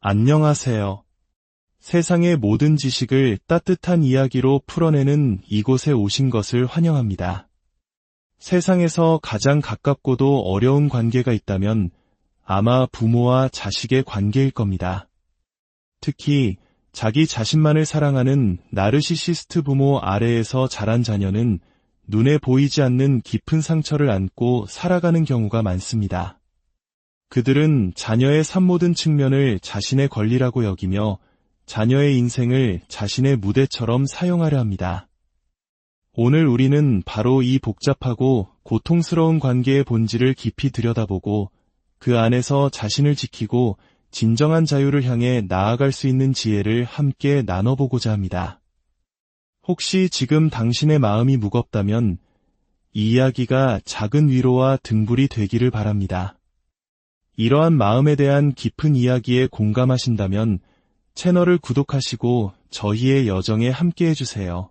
안녕하세요. 세상의 모든 지식을 따뜻한 이야기로 풀어내는 이곳에 오신 것을 환영합니다. 세상에서 가장 가깝고도 어려운 관계가 있다면 아마 부모와 자식의 관계일 겁니다. 특히 자기 자신만을 사랑하는 나르시시스트 부모 아래에서 자란 자녀는 눈에 보이지 않는 깊은 상처를 안고 살아가는 경우가 많습니다. 그들은 자녀의 모든 측면을 자신의 권리라고 여기며 자녀의 인생을 자신의 무대처럼 사용하려 합니다. 오늘 우리는 바로 이 복잡하고 고통스러운 관계의 본질을 깊이 들여다보고 그 안에서 자신을 지키고 진정한 자유를 향해 나아갈 수 있는 지혜를 함께 나눠보고자 합니다. 혹시 지금 당신의 마음이 무겁다면 이 이야기가 작은 위로와 등불이 되기를 바랍니다. 이러한 마음에 대한 깊은 이야기에 공감하신다면 채널을 구독하시고 저희의 여정에 함께 해주세요.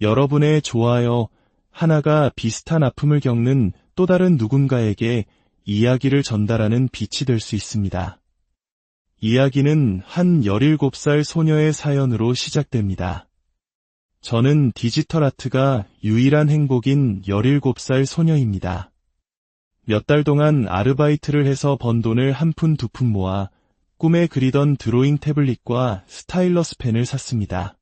여러분의 좋아요 하나가 비슷한 아픔을 겪는 또 다른 누군가에게 이야기를 전달하는 빛이 될 수 있습니다. 이야기는 한 17살 소녀의 사연으로 시작됩니다. 저는 디지털 아트가 유일한 행복인 17살 소녀입니다. 몇 달 동안 아르바이트를 해서 번 돈을 한 푼 두 푼 모아 꿈에 그리던 드로잉 태블릿과 스타일러스 펜을 샀습니다.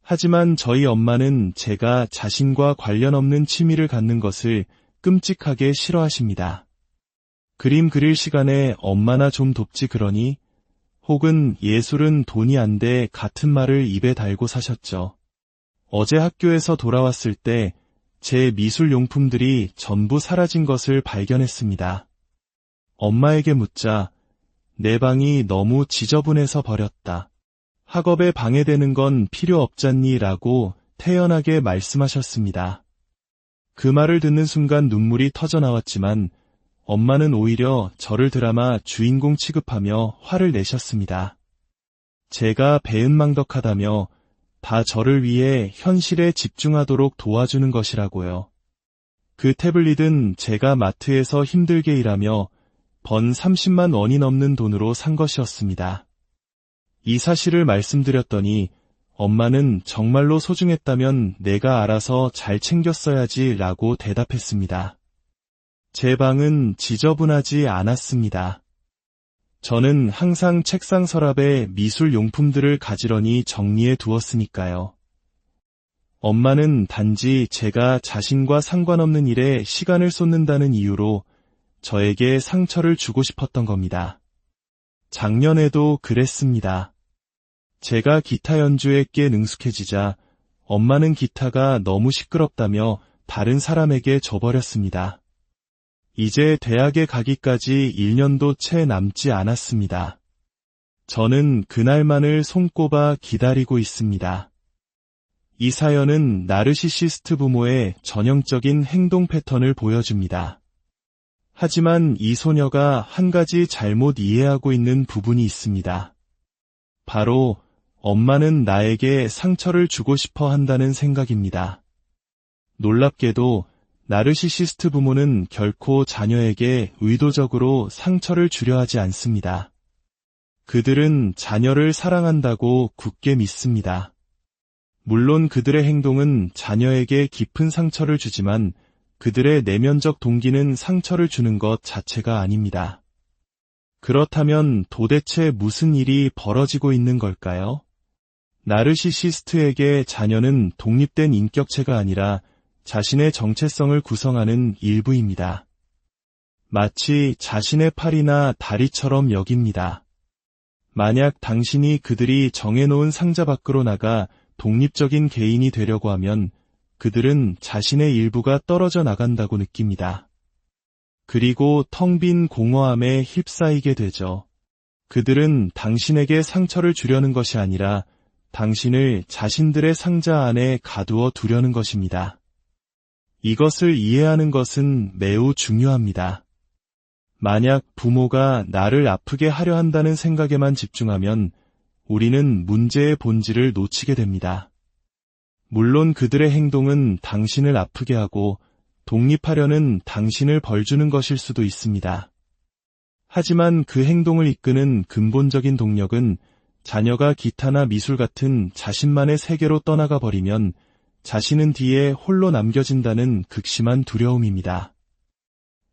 하지만 저희 엄마는 제가 자신과 관련 없는 취미를 갖는 것을 끔찍하게 싫어하십니다. 그림 그릴 시간에 엄마나 좀 돕지 그러니? 혹은 예술은 돈이 안 돼 같은 말을 입에 달고 사셨죠. 어제 학교에서 돌아왔을 때 제 미술용품들이 전부 사라진 것을 발견했습니다. 엄마에게 묻자 내 방이 너무 지저분해서 버렸다. 학업에 방해되는 건 필요 없잖니 라고 태연하게 말씀하셨습니다. 그 말을 듣는 순간 눈물이 터져나왔지만 엄마는 오히려 저를 드라마 주인공 취급하며 화를 내셨습니다. 제가 배은망덕하다며 다 저를 위해 현실에 집중하도록 도와주는 것이라고요. 그 태블릿은 제가 마트에서 힘들게 일하며 번 30만 원이 넘는 돈으로 산 것이었습니다. 이 사실을 말씀드렸더니 엄마는 정말로 소중했다면 내가 알아서 잘 챙겼어야지 라고 대답했습니다. 제 방은 지저분하지 않았습니다. 저는 항상 책상 서랍에 미술 용품들을 가지런히 정리해 두었으니까요. 엄마는 단지 제가 자신과 상관없는 일에 시간을 쏟는다는 이유로 저에게 상처를 주고 싶었던 겁니다. 작년에도 그랬습니다. 제가 기타 연주에 꽤 능숙해지자 엄마는 기타가 너무 시끄럽다며 다른 사람에게 줘버렸습니다. 이제 대학에 가기까지 1년도 채 남지 않았습니다. 저는 그날만을 손꼽아 기다리고 있습니다. 이 사연은 나르시시스트 부모의 전형적인 행동 패턴을 보여줍니다. 하지만 이 소녀가 한 가지 잘못 이해하고 있는 부분이 있습니다. 바로 엄마는 나에게 상처를 주고 싶어 한다는 생각입니다. 놀랍게도 나르시시스트 부모는 결코 자녀에게 의도적으로 상처를 주려 하지 않습니다. 그들은 자녀를 사랑한다고 굳게 믿습니다. 물론 그들의 행동은 자녀에게 깊은 상처를 주지만 그들의 내면적 동기는 상처를 주는 것 자체가 아닙니다. 그렇다면 도대체 무슨 일이 벌어지고 있는 걸까요? 나르시시스트에게 자녀는 독립된 인격체가 아니라 자신의 정체성을 구성하는 일부입니다. 마치 자신의 팔이나 다리처럼 여깁니다. 만약 당신이 그들이 정해놓은 상자 밖으로 나가 독립적인 개인이 되려고 하면 그들은 자신의 일부가 떨어져 나간다고 느낍니다. 그리고 텅 빈 공허함에 휩싸이게 되죠. 그들은 당신에게 상처를 주려는 것이 아니라 당신을 자신들의 상자 안에 가두어 두려는 것입니다. 이것을 이해하는 것은 매우 중요합니다. 만약 부모가 나를 아프게 하려 한다는 생각에만 집중하면 우리는 문제의 본질을 놓치게 됩니다. 물론 그들의 행동은 당신을 아프게 하고 독립하려는 당신을 벌주는 것일 수도 있습니다. 하지만 그 행동을 이끄는 근본적인 동력은 자녀가 기타나 미술 같은 자신만의 세계로 떠나가 버리면 자신은 뒤에 홀로 남겨진다는 극심한 두려움입니다.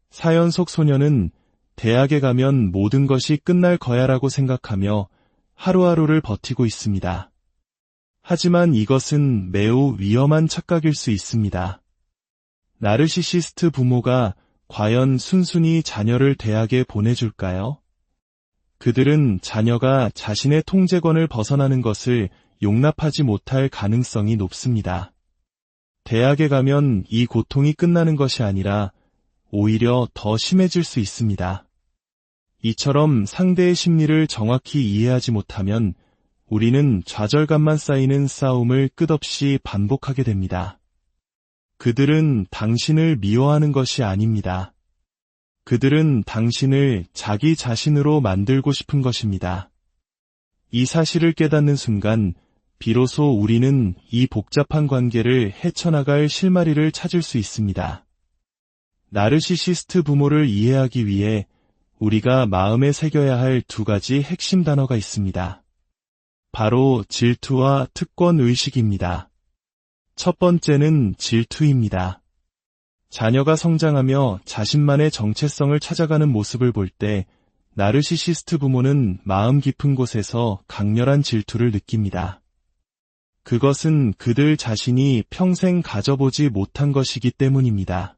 사연 속 소녀는 대학에 가면 모든 것이 끝날 거야라고 생각하며 하루하루를 버티고 있습니다. 하지만 이것은 매우 위험한 착각일 수 있습니다. 나르시시스트 부모가 과연 순순히 자녀를 대학에 보내줄까요? 그들은 자녀가 자신의 통제권을 벗어나는 것을 용납하지 못할 가능성이 높습니다. 대학에 가면 이 고통이 끝나는 것이 아니라 오히려 더 심해질 수 있습니다. 이처럼 상대의 심리를 정확히 이해하지 못하면 우리는 좌절감만 쌓이는 싸움을 끝없이 반복하게 됩니다. 그들은 당신을 미워하는 것이 아닙니다. 그들은 당신을 자기 자신으로 만들고 싶은 것입니다. 이 사실을 깨닫는 순간 비로소 우리는 이 복잡한 관계를 헤쳐나갈 실마리를 찾을 수 있습니다. 나르시시스트 부모를 이해하기 위해 우리가 마음에 새겨야 할 두 가지 핵심 단어가 있습니다. 바로 질투와 특권 의식입니다. 첫 번째는 질투입니다. 자녀가 성장하며 자신만의 정체성을 찾아가는 모습을 볼 때 나르시시스트 부모는 마음 깊은 곳에서 강렬한 질투를 느낍니다. 그것은 그들 자신이 평생 가져보지 못한 것이기 때문입니다.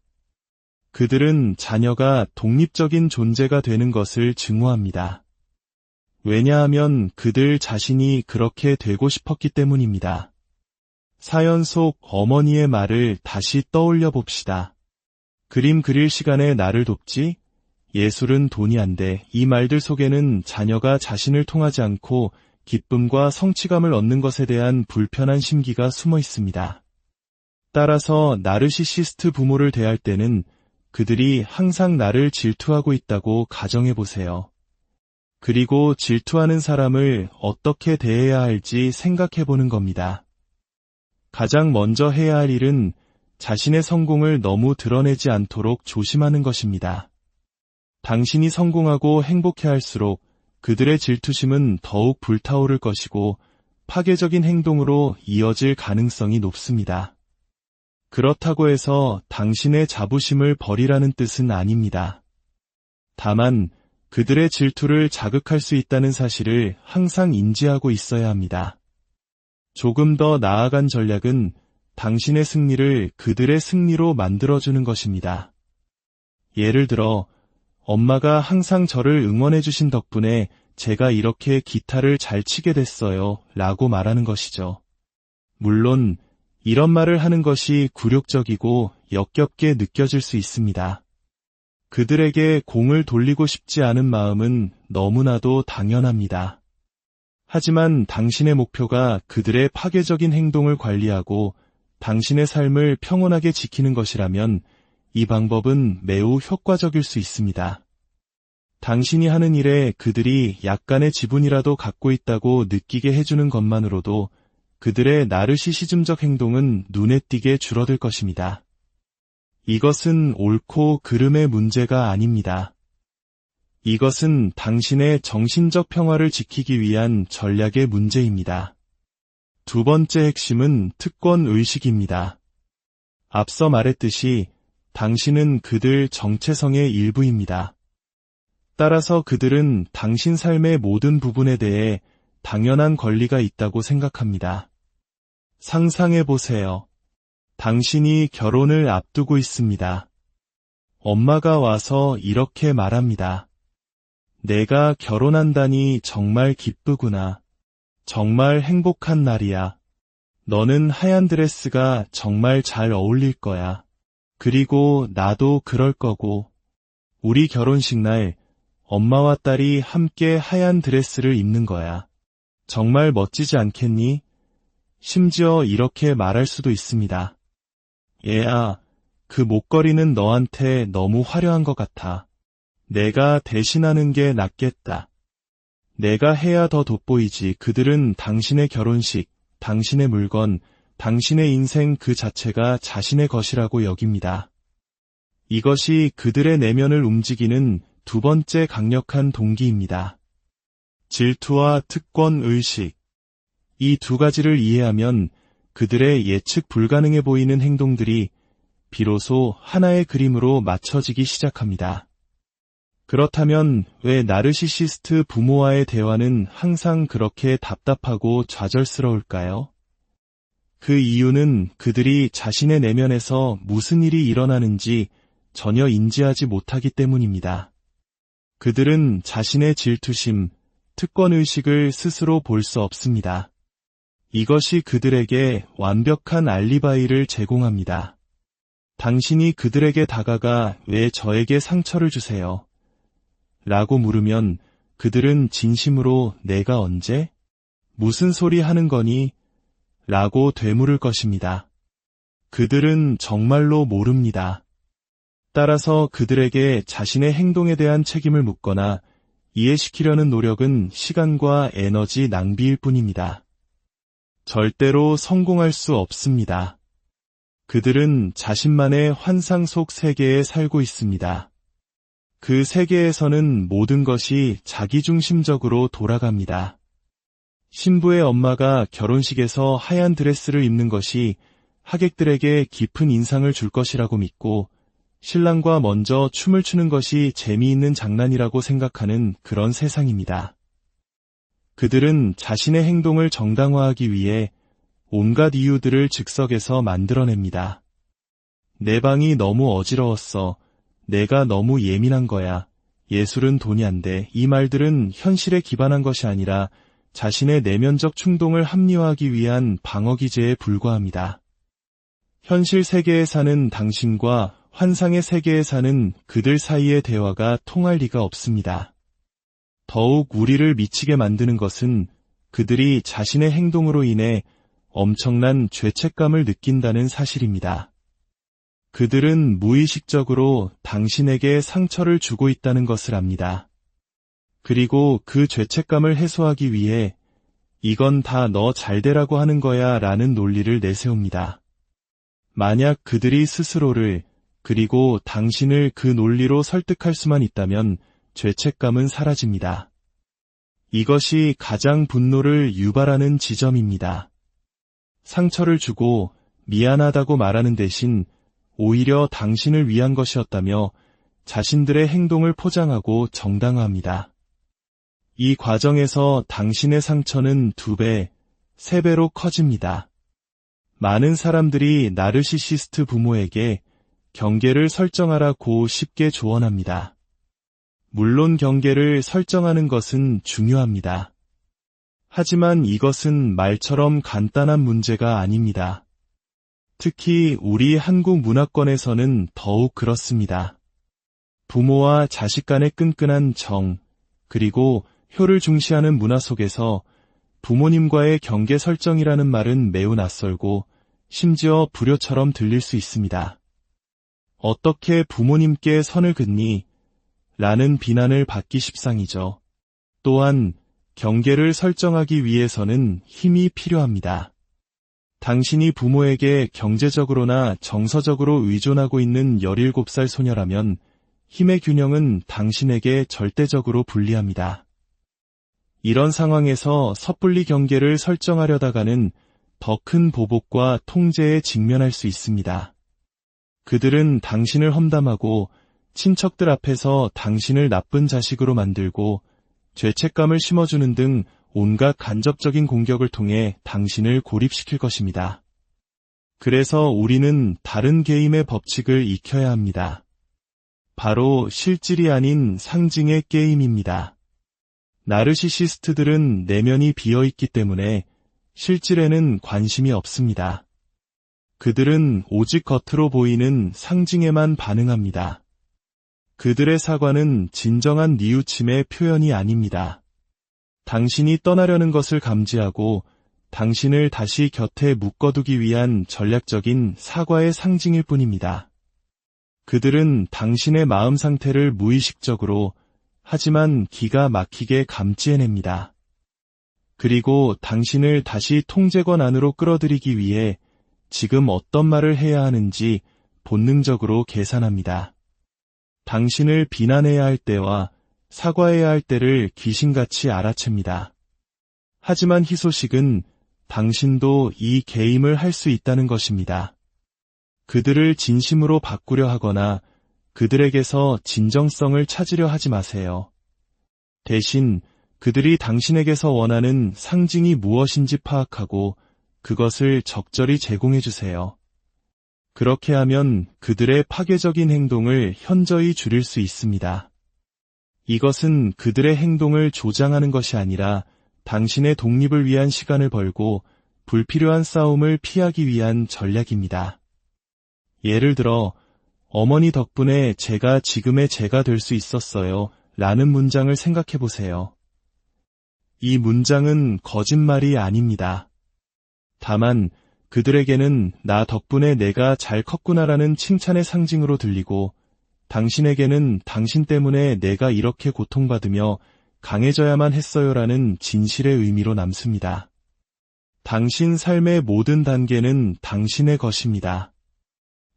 그들은 자녀가 독립적인 존재가 되는 것을 증오합니다. 왜냐하면 그들 자신이 그렇게 되고 싶었기 때문입니다. 사연 속 어머니의 말을 다시 떠올려 봅시다. 그림 그릴 시간에 나를 돕지? 예술은 돈이 안 돼. 이 말들 속에는 자녀가 자신을 통하지 않고 기쁨과 성취감을 얻는 것에 대한 불편한 심기가 숨어 있습니다. 따라서 나르시시스트 부모를 대할 때는 그들이 항상 나를 질투하고 있다고 가정해 보세요. 그리고 질투하는 사람을 어떻게 대해야 할지 생각해 보는 겁니다. 가장 먼저 해야 할 일은 자신의 성공을 너무 드러내지 않도록 조심하는 것입니다. 당신이 성공하고 행복해할수록 그들의 질투심은 더욱 불타오를 것이고 파괴적인 행동으로 이어질 가능성이 높습니다. 그렇다고 해서 당신의 자부심을 버리라는 뜻은 아닙니다. 다만 그들의 질투를 자극할 수 있다는 사실을 항상 인지하고 있어야 합니다. 조금 더 나아간 전략은 당신의 승리를 그들의 승리로 만들어주는 것입니다. 예를 들어, 엄마가 항상 저를 응원해주신 덕분에 제가 이렇게 기타를 잘 치게 됐어요 라고 말하는 것이죠. 물론 이런 말을 하는 것이 굴욕적이고 역겹게 느껴질 수 있습니다. 그들에게 공을 돌리고 싶지 않은 마음은 너무나도 당연합니다. 하지만 당신의 목표가 그들의 파괴적인 행동을 관리하고 당신의 삶을 평온하게 지키는 것이라면 이 방법은 매우 효과적일 수 있습니다. 당신이 하는 일에 그들이 약간의 지분이라도 갖고 있다고 느끼게 해주는 것만으로도 그들의 나르시시즘적 행동은 눈에 띄게 줄어들 것입니다. 이것은 옳고 그름의 문제가 아닙니다. 이것은 당신의 정신적 평화를 지키기 위한 전략의 문제입니다. 두 번째 핵심은 특권 의식입니다. 앞서 말했듯이 당신은 그들 정체성의 일부입니다. 따라서 그들은 당신 삶의 모든 부분에 대해 당연한 권리가 있다고 생각합니다. 상상해 보세요. 당신이 결혼을 앞두고 있습니다. 엄마가 와서 이렇게 말합니다. 내가 결혼한다니 정말 기쁘구나. 정말 행복한 날이야. 너는 하얀 드레스가 정말 잘 어울릴 거야. 그리고 나도 그럴 거고. 우리 결혼식 날 엄마와 딸이 함께 하얀 드레스를 입는 거야. 정말 멋지지 않겠니? 심지어 이렇게 말할 수도 있습니다. 얘야, 그 목걸이는 너한테 너무 화려한 것 같아. 내가 대신하는 게 낫겠다. 내가 해야 더 돋보이지. 그들은 당신의 결혼식, 당신의 물건, 당신의 인생 그 자체가 자신의 것이라고 여깁니다. 이것이 그들의 내면을 움직이는 두 번째 강력한 동기입니다. 질투와 특권의식. 이 두 가지를 이해하면 그들의 예측 불가능해 보이는 행동들이 비로소 하나의 그림으로 맞춰지기 시작합니다. 그렇다면 왜 나르시시스트 부모와의 대화는 항상 그렇게 답답하고 좌절스러울까요? 그 이유는 그들이 자신의 내면에서 무슨 일이 일어나는지 전혀 인지하지 못하기 때문입니다. 그들은 자신의 질투심, 특권의식을 스스로 볼 수 없습니다. 이것이 그들에게 완벽한 알리바이를 제공합니다. 당신이 그들에게 다가가 왜 저에게 상처를 주세요? 라고 물으면 그들은 진심으로 내가 언제? 무슨 소리 하는 거니? 라고 되물을 것입니다. 그들은 정말로 모릅니다. 따라서 그들에게 자신의 행동에 대한 책임을 묻거나 이해시키려는 노력은 시간과 에너지 낭비일 뿐입니다. 절대로 성공할 수 없습니다. 그들은 자신만의 환상 속 세계에 살고 있습니다. 그 세계에서는 모든 것이 자기중심적으로 돌아갑니다. 신부의 엄마가 결혼식에서 하얀 드레스를 입는 것이 하객들에게 깊은 인상을 줄 것이라고 믿고 신랑과 먼저 춤을 추는 것이 재미있는 장난이라고 생각하는 그런 세상입니다. 그들은 자신의 행동을 정당화하기 위해 온갖 이유들을 즉석에서 만들어냅니다. 내 방이 너무 어지러웠어. 내가 너무 예민한 거야. 예술은 돈이 안 돼. 이 말들은 현실에 기반한 것이 아니라 자신의 내면적 충동을 합리화하기 위한 방어기제에 불과합니다. 현실 세계에 사는 당신과 환상의 세계에 사는 그들 사이의 대화가 통할 리가 없습니다. 더욱 우리를 미치게 만드는 것은 그들이 자신의 행동으로 인해 엄청난 죄책감을 느낀다는 사실입니다. 그들은 무의식적으로 당신에게 상처를 주고 있다는 것을 압니다. 그리고 그 죄책감을 해소하기 위해 이건 다 너 잘되라고 하는 거야 라는 논리를 내세웁니다. 만약 그들이 스스로를 그리고 당신을 그 논리로 설득할 수만 있다면 죄책감은 사라집니다. 이것이 가장 분노를 유발하는 지점입니다. 상처를 주고 미안하다고 말하는 대신 오히려 당신을 위한 것이었다며 자신들의 행동을 포장하고 정당화합니다. 이 과정에서 당신의 상처는 2배, 3배로 커집니다. 많은 사람들이 나르시시스트 부모에게 경계를 설정하라고 쉽게 조언합니다. 물론 경계를 설정하는 것은 중요합니다. 하지만 이것은 말처럼 간단한 문제가 아닙니다. 특히 우리 한국 문화권에서는 더욱 그렇습니다. 부모와 자식 간의 끈끈한 정, 그리고 효를 중시하는 문화 속에서 부모님과의 경계 설정이라는 말은 매우 낯설고 심지어 불효처럼 들릴 수 있습니다. 어떻게 부모님께 선을 긋니? 라는 비난을 받기 십상이죠. 또한 경계를 설정하기 위해서는 힘이 필요합니다. 당신이 부모에게 경제적으로나 정서적으로 의존하고 있는 17살 소녀라면 힘의 균형은 당신에게 절대적으로 불리합니다. 이런 상황에서 섣불리 경계를 설정하려다가는 더 큰 보복과 통제에 직면할 수 있습니다. 그들은 당신을 험담하고 친척들 앞에서 당신을 나쁜 자식으로 만들고 죄책감을 심어주는 등 온갖 간접적인 공격을 통해 당신을 고립시킬 것입니다. 그래서 우리는 다른 게임의 법칙을 익혀야 합니다. 바로 실질이 아닌 상징의 게임입니다. 나르시시스트들은 내면이 비어있기 때문에 실질에는 관심이 없습니다. 그들은 오직 겉으로 보이는 상징에만 반응합니다. 그들의 사과는 진정한 뉘우침의 표현이 아닙니다. 당신이 떠나려는 것을 감지하고 당신을 다시 곁에 묶어두기 위한 전략적인 사과의 상징일 뿐입니다. 그들은 당신의 마음 상태를 무의식적으로 하지만 기가 막히게 감지해냅니다. 그리고 당신을 다시 통제권 안으로 끌어들이기 위해 지금 어떤 말을 해야 하는지 본능적으로 계산합니다. 당신을 비난해야 할 때와 사과해야 할 때를 귀신같이 알아챕니다. 하지만 희소식은 당신도 이 게임을 할 수 있다는 것입니다. 그들을 진심으로 바꾸려 하거나 그들에게서 진정성을 찾으려 하지 마세요. 대신 그들이 당신에게서 원하는 상징이 무엇인지 파악하고 그것을 적절히 제공해 주세요. 그렇게 하면 그들의 파괴적인 행동을 현저히 줄일 수 있습니다. 이것은 그들의 행동을 조장하는 것이 아니라 당신의 독립을 위한 시간을 벌고 불필요한 싸움을 피하기 위한 전략입니다. 예를 들어, 어머니 덕분에 제가 지금의 제가 될 수 있었어요 라는 문장을 생각해 보세요. 이 문장은 거짓말이 아닙니다. 다만 그들에게는 나 덕분에 내가 잘 컸구나라는 칭찬의 상징으로 들리고 당신에게는 당신 때문에 내가 이렇게 고통받으며 강해져야만 했어요라는 진실의 의미로 남습니다. 당신 삶의 모든 단계는 당신의 것입니다.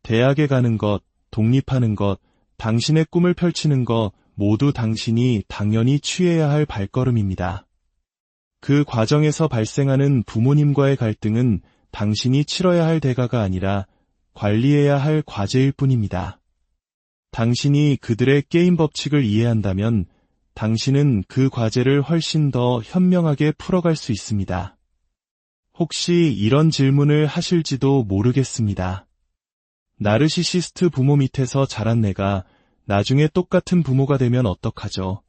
대학에 가는 것, 독립하는 것, 당신의 꿈을 펼치는 것 모두 당신이 당연히 취해야 할 발걸음입니다. 그 과정에서 발생하는 부모님과의 갈등은 당신이 치러야 할 대가가 아니라 관리해야 할 과제일 뿐입니다. 당신이 그들의 게임 법칙을 이해한다면 당신은 그 과제를 훨씬 더 현명하게 풀어갈 수 있습니다. 혹시 이런 질문을 하실지도 모르겠습니다. 나르시시스트 부모 밑에서 자란 내가 나중에 똑같은 부모가 되면 어떡하죠?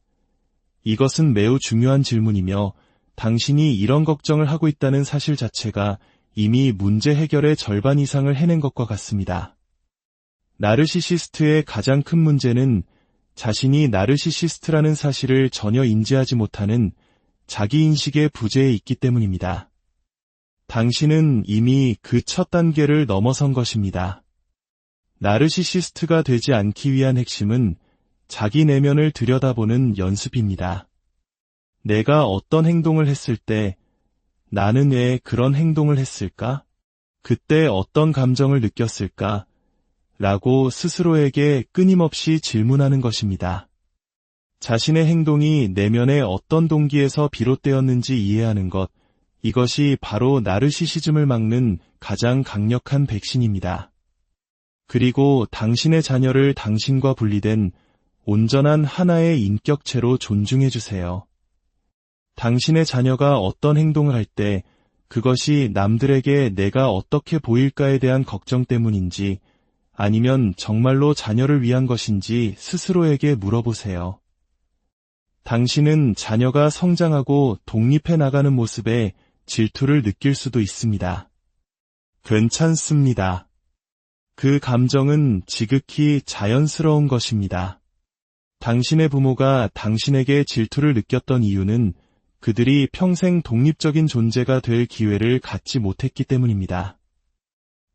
이것은 매우 중요한 질문이며 당신이 이런 걱정을 하고 있다는 사실 자체가 이미 문제 해결의 절반 이상을 해낸 것과 같습니다. 나르시시스트의 가장 큰 문제는 자신이 나르시시스트라는 사실을 전혀 인지하지 못하는 자기인식의 부재에 있기 때문입니다. 당신은 이미 그 첫 단계를 넘어선 것입니다. 나르시시스트가 되지 않기 위한 핵심은 자기 내면을 들여다보는 연습입니다. 내가 어떤 행동을 했을 때 나는 왜 그런 행동을 했을까? 그때 어떤 감정을 느꼈을까? 라고 스스로에게 끊임없이 질문하는 것입니다. 자신의 행동이 내면의 어떤 동기에서 비롯되었는지 이해하는 것, 이것이 바로 나르시시즘을 막는 가장 강력한 백신입니다. 그리고 당신의 자녀를 당신과 분리된 온전한 하나의 인격체로 존중해 주세요. 당신의 자녀가 어떤 행동을 할 때 그것이 남들에게 내가 어떻게 보일까에 대한 걱정 때문인지 아니면 정말로 자녀를 위한 것인지 스스로에게 물어보세요. 당신은 자녀가 성장하고 독립해 나가는 모습에 질투를 느낄 수도 있습니다. 괜찮습니다. 그 감정은 지극히 자연스러운 것입니다. 당신의 부모가 당신에게 질투를 느꼈던 이유는 그들이 평생 독립적인 존재가 될 기회를 갖지 못했기 때문입니다.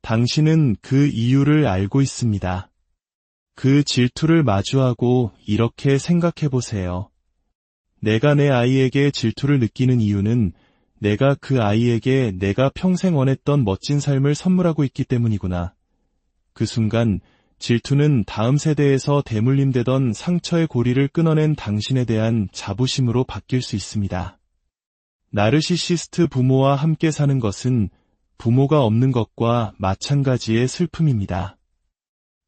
당신은 그 이유를 알고 있습니다. 그 질투를 마주하고 이렇게 생각해 보세요. 내가 내 아이에게 질투를 느끼는 이유는 내가 그 아이에게 내가 평생 원했던 멋진 삶을 선물하고 있기 때문이구나. 그 순간 질투는 다음 세대에서 대물림되던 상처의 고리를 끊어낸 당신에 대한 자부심으로 바뀔 수 있습니다. 나르시시스트 부모와 함께 사는 것은 부모가 없는 것과 마찬가지의 슬픔입니다.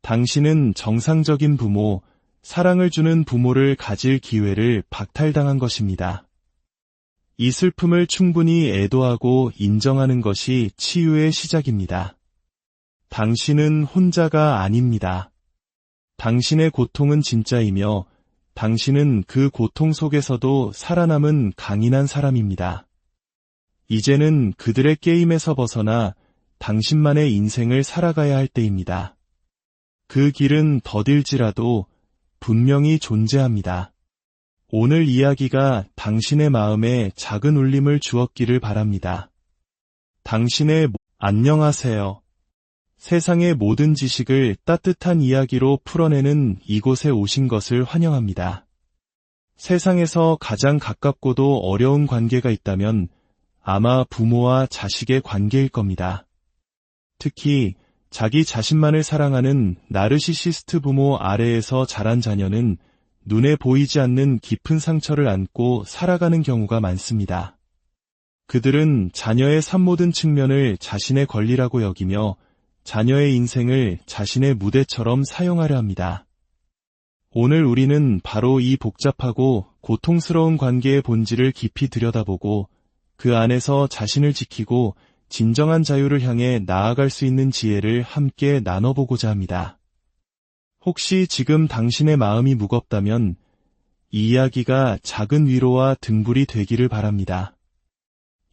당신은 정상적인 부모, 사랑을 주는 부모를 가질 기회를 박탈당한 것입니다. 이 슬픔을 충분히 애도하고 인정하는 것이 치유의 시작입니다. 당신은 혼자가 아닙니다. 당신의 고통은 진짜이며 당신은 그 고통 속에서도 살아남은 강인한 사람입니다. 이제는 그들의 게임에서 벗어나 당신만의 인생을 살아가야 할 때입니다. 그 길은 더딜지라도 분명히 존재합니다. 오늘 이야기가 당신의 마음에 작은 울림을 주었기를 바랍니다. 안녕하세요. 세상의 모든 지식을 따뜻한 이야기로 풀어내는 이곳에 오신 것을 환영합니다. 세상에서 가장 가깝고도 어려운 관계가 있다면 아마 부모와 자식의 관계일 겁니다. 특히 자기 자신만을 사랑하는 나르시시스트 부모 아래에서 자란 자녀는 눈에 보이지 않는 깊은 상처를 안고 살아가는 경우가 많습니다. 그들은 자녀의 삶 모든 측면을 자신의 권리라고 여기며 자녀의 인생을 자신의 무대처럼 사용하려 합니다. 오늘 우리는 바로 이 복잡하고 고통스러운 관계의 본질을 깊이 들여다보고 그 안에서 자신을 지키고 진정한 자유를 향해 나아갈 수 있는 지혜를 함께 나눠보고자 합니다. 혹시 지금 당신의 마음이 무겁다면 이 이야기가 작은 위로와 등불이 되기를 바랍니다.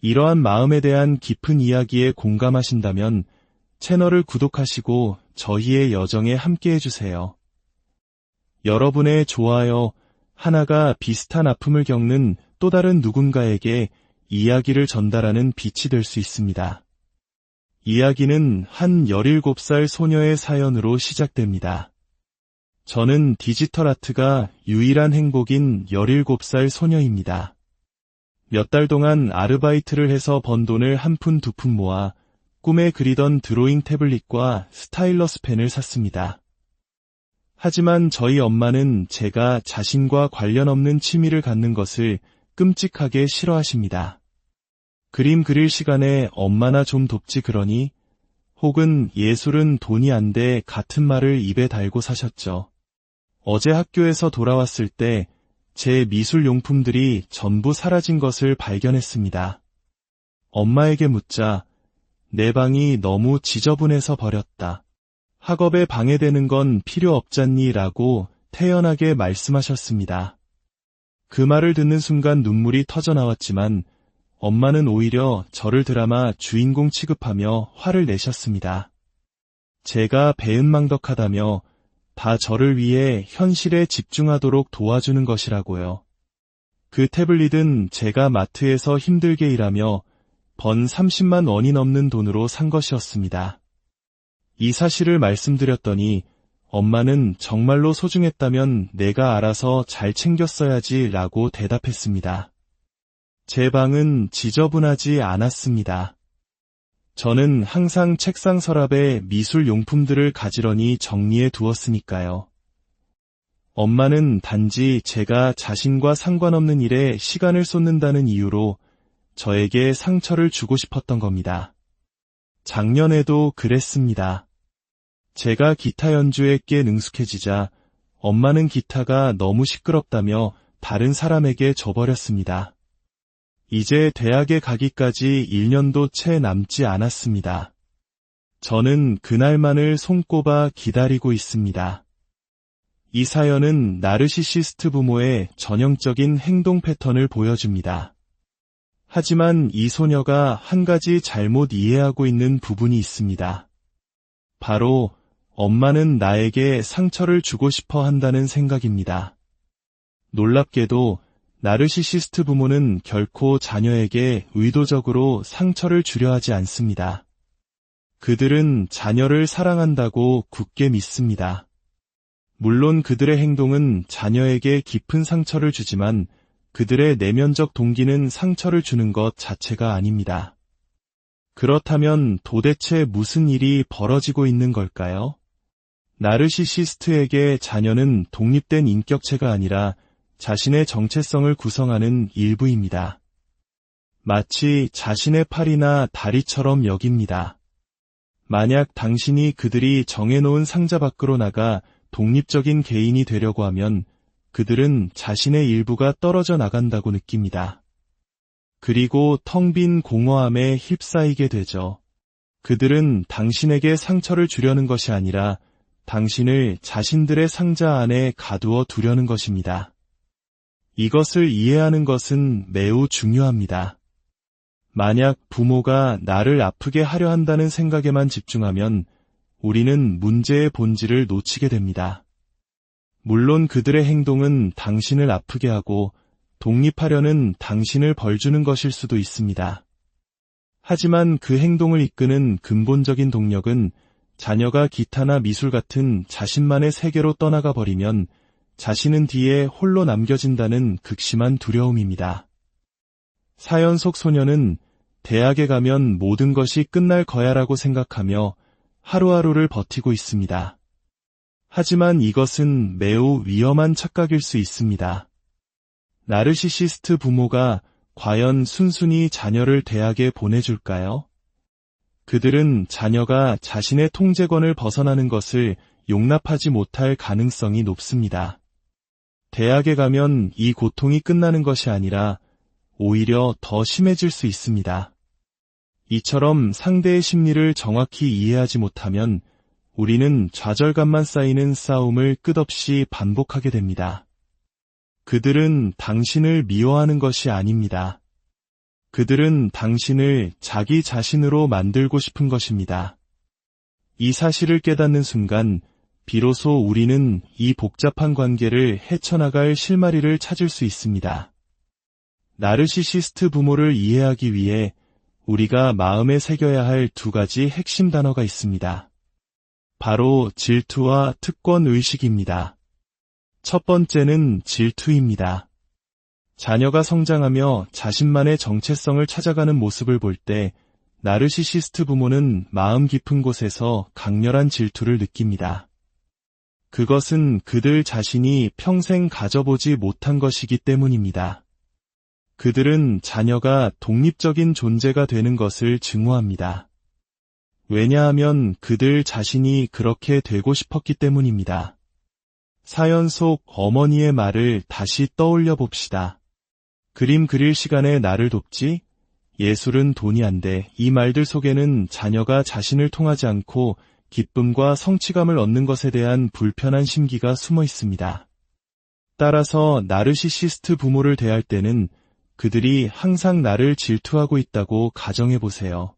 이러한 마음에 대한 깊은 이야기에 공감하신다면 채널을 구독하시고 저희의 여정에 함께 해주세요. 여러분의 좋아요 하나가 비슷한 아픔을 겪는 또 다른 누군가에게 이야기를 전달하는 빛이 될 수 있습니다. 이야기는 한 17살 소녀의 사연으로 시작됩니다. 저는 디지털 아트가 유일한 행복인 17살 소녀입니다. 몇 달 동안 아르바이트를 해서 번 돈을 한 푼 두 푼 모아 꿈에 그리던 드로잉 태블릿과 스타일러스 펜을 샀습니다. 하지만 저희 엄마는 제가 자신과 관련 없는 취미를 갖는 것을 끔찍하게 싫어하십니다. 그림 그릴 시간에 엄마나 좀 돕지 그러니? 혹은 예술은 돈이 안 돼 같은 말을 입에 달고 사셨죠. 어제 학교에서 돌아왔을 때 제 미술 용품들이 전부 사라진 것을 발견했습니다. 엄마에게 묻자 내 방이 너무 지저분해서 버렸다. 학업에 방해되는 건 필요 없잖니 라고 태연하게 말씀하셨습니다. 그 말을 듣는 순간 눈물이 터져 나왔지만 엄마는 오히려 저를 드라마 주인공 취급하며 화를 내셨습니다. 제가 배은망덕하다며 다 저를 위해 현실에 집중하도록 도와주는 것이라고요. 그 태블릿은 제가 마트에서 힘들게 일하며 번 30만 원이 넘는 돈으로 산 것이었습니다. 이 사실을 말씀드렸더니 엄마는 정말로 소중했다면 내가 알아서 잘 챙겼어야지 라고 대답했습니다. 제 방은 지저분하지 않았습니다. 저는 항상 책상 서랍에 미술 용품들을 가지런히 정리해 두었으니까요. 엄마는 단지 제가 자신과 상관없는 일에 시간을 쏟는다는 이유로 저에게 상처를 주고 싶었던 겁니다. 작년에도 그랬습니다. 제가 기타 연주에 꽤 능숙해지자 엄마는 기타가 너무 시끄럽다며 다른 사람에게 줘버렸습니다. 이제 대학에 가기까지 1년도 채 남지 않았습니다. 저는 그날만을 손꼽아 기다리고 있습니다. 이 사연은 나르시시스트 부모의 전형적인 행동 패턴을 보여줍니다. 하지만 이 소녀가 한 가지 잘못 이해하고 있는 부분이 있습니다. 바로 엄마는 나에게 상처를 주고 싶어 한다는 생각입니다. 놀랍게도 나르시시스트 부모는 결코 자녀에게 의도적으로 상처를 주려 하지 않습니다. 그들은 자녀를 사랑한다고 굳게 믿습니다. 물론 그들의 행동은 자녀에게 깊은 상처를 주지만 그들의 내면적 동기는 상처를 주는 것 자체가 아닙니다. 그렇다면 도대체 무슨 일이 벌어지고 있는 걸까요? 나르시시스트에게 자녀는 독립된 인격체가 아니라 자신의 정체성을 구성하는 일부입니다. 마치 자신의 팔이나 다리처럼 여깁니다. 만약 당신이 그들이 정해놓은 상자 밖으로 나가 독립적인 개인이 되려고 하면 그들은 자신의 일부가 떨어져 나간다고 느낍니다. 그리고 텅 빈 공허함에 휩싸이게 되죠. 그들은 당신에게 상처를 주려는 것이 아니라 당신을 자신들의 상자 안에 가두어 두려는 것입니다. 이것을 이해하는 것은 매우 중요합니다. 만약 부모가 나를 아프게 하려 한다는 생각에만 집중하면 우리는 문제의 본질을 놓치게 됩니다. 물론 그들의 행동은 당신을 아프게 하고 독립하려는 당신을 벌주는 것일 수도 있습니다. 하지만 그 행동을 이끄는 근본적인 동력은 자녀가 기타나 미술 같은 자신만의 세계로 떠나가 버리면 자신은 뒤에 홀로 남겨진다는 극심한 두려움입니다. 사연 속 소녀는 대학에 가면 모든 것이 끝날 거야라고 생각하며 하루하루를 버티고 있습니다. 하지만 이것은 매우 위험한 착각일 수 있습니다. 나르시시스트 부모가 과연 순순히 자녀를 대학에 보내줄까요? 그들은 자녀가 자신의 통제권을 벗어나는 것을 용납하지 못할 가능성이 높습니다. 대학에 가면 이 고통이 끝나는 것이 아니라 오히려 더 심해질 수 있습니다. 이처럼 상대의 심리를 정확히 이해하지 못하면 우리는 좌절감만 쌓이는 싸움을 끝없이 반복하게 됩니다. 그들은 당신을 미워하는 것이 아닙니다. 그들은 당신을 자기 자신으로 만들고 싶은 것입니다. 이 사실을 깨닫는 순간 비로소 우리는 이 복잡한 관계를 헤쳐나갈 실마리를 찾을 수 있습니다. 나르시시스트 부모를 이해하기 위해 우리가 마음에 새겨야 할 두 가지 핵심 단어가 있습니다. 바로 질투와 특권의식입니다. 첫 번째는 질투입니다. 자녀가 성장하며 자신만의 정체성을 찾아가는 모습을 볼 때 나르시시스트 부모는 마음 깊은 곳에서 강렬한 질투를 느낍니다. 그것은 그들 자신이 평생 가져보지 못한 것이기 때문입니다. 그들은 자녀가 독립적인 존재가 되는 것을 증오합니다. 왜냐하면 그들 자신이 그렇게 되고 싶었기 때문입니다. 사연 속 어머니의 말을 다시 떠올려 봅시다. 그림 그릴 시간에 나를 돕지? 예술은 돈이 안 돼. 이 말들 속에는 자녀가 자신을 통하지 않고 기쁨과 성취감을 얻는 것에 대한 불편한 심기가 숨어 있습니다. 따라서 나르시시스트 부모를 대할 때는 그들이 항상 나를 질투하고 있다고 가정해 보세요.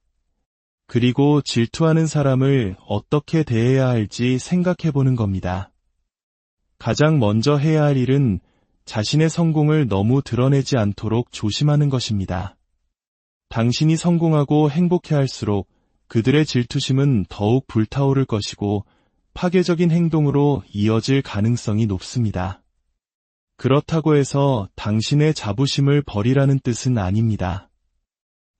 그리고 질투하는 사람을 어떻게 대해야 할지 생각해 보는 겁니다. 가장 먼저 해야 할 일은 자신의 성공을 너무 드러내지 않도록 조심하는 것입니다. 당신이 성공하고 행복해할수록 그들의 질투심은 더욱 불타오를 것이고 파괴적인 행동으로 이어질 가능성이 높습니다. 그렇다고 해서 당신의 자부심을 버리라는 뜻은 아닙니다.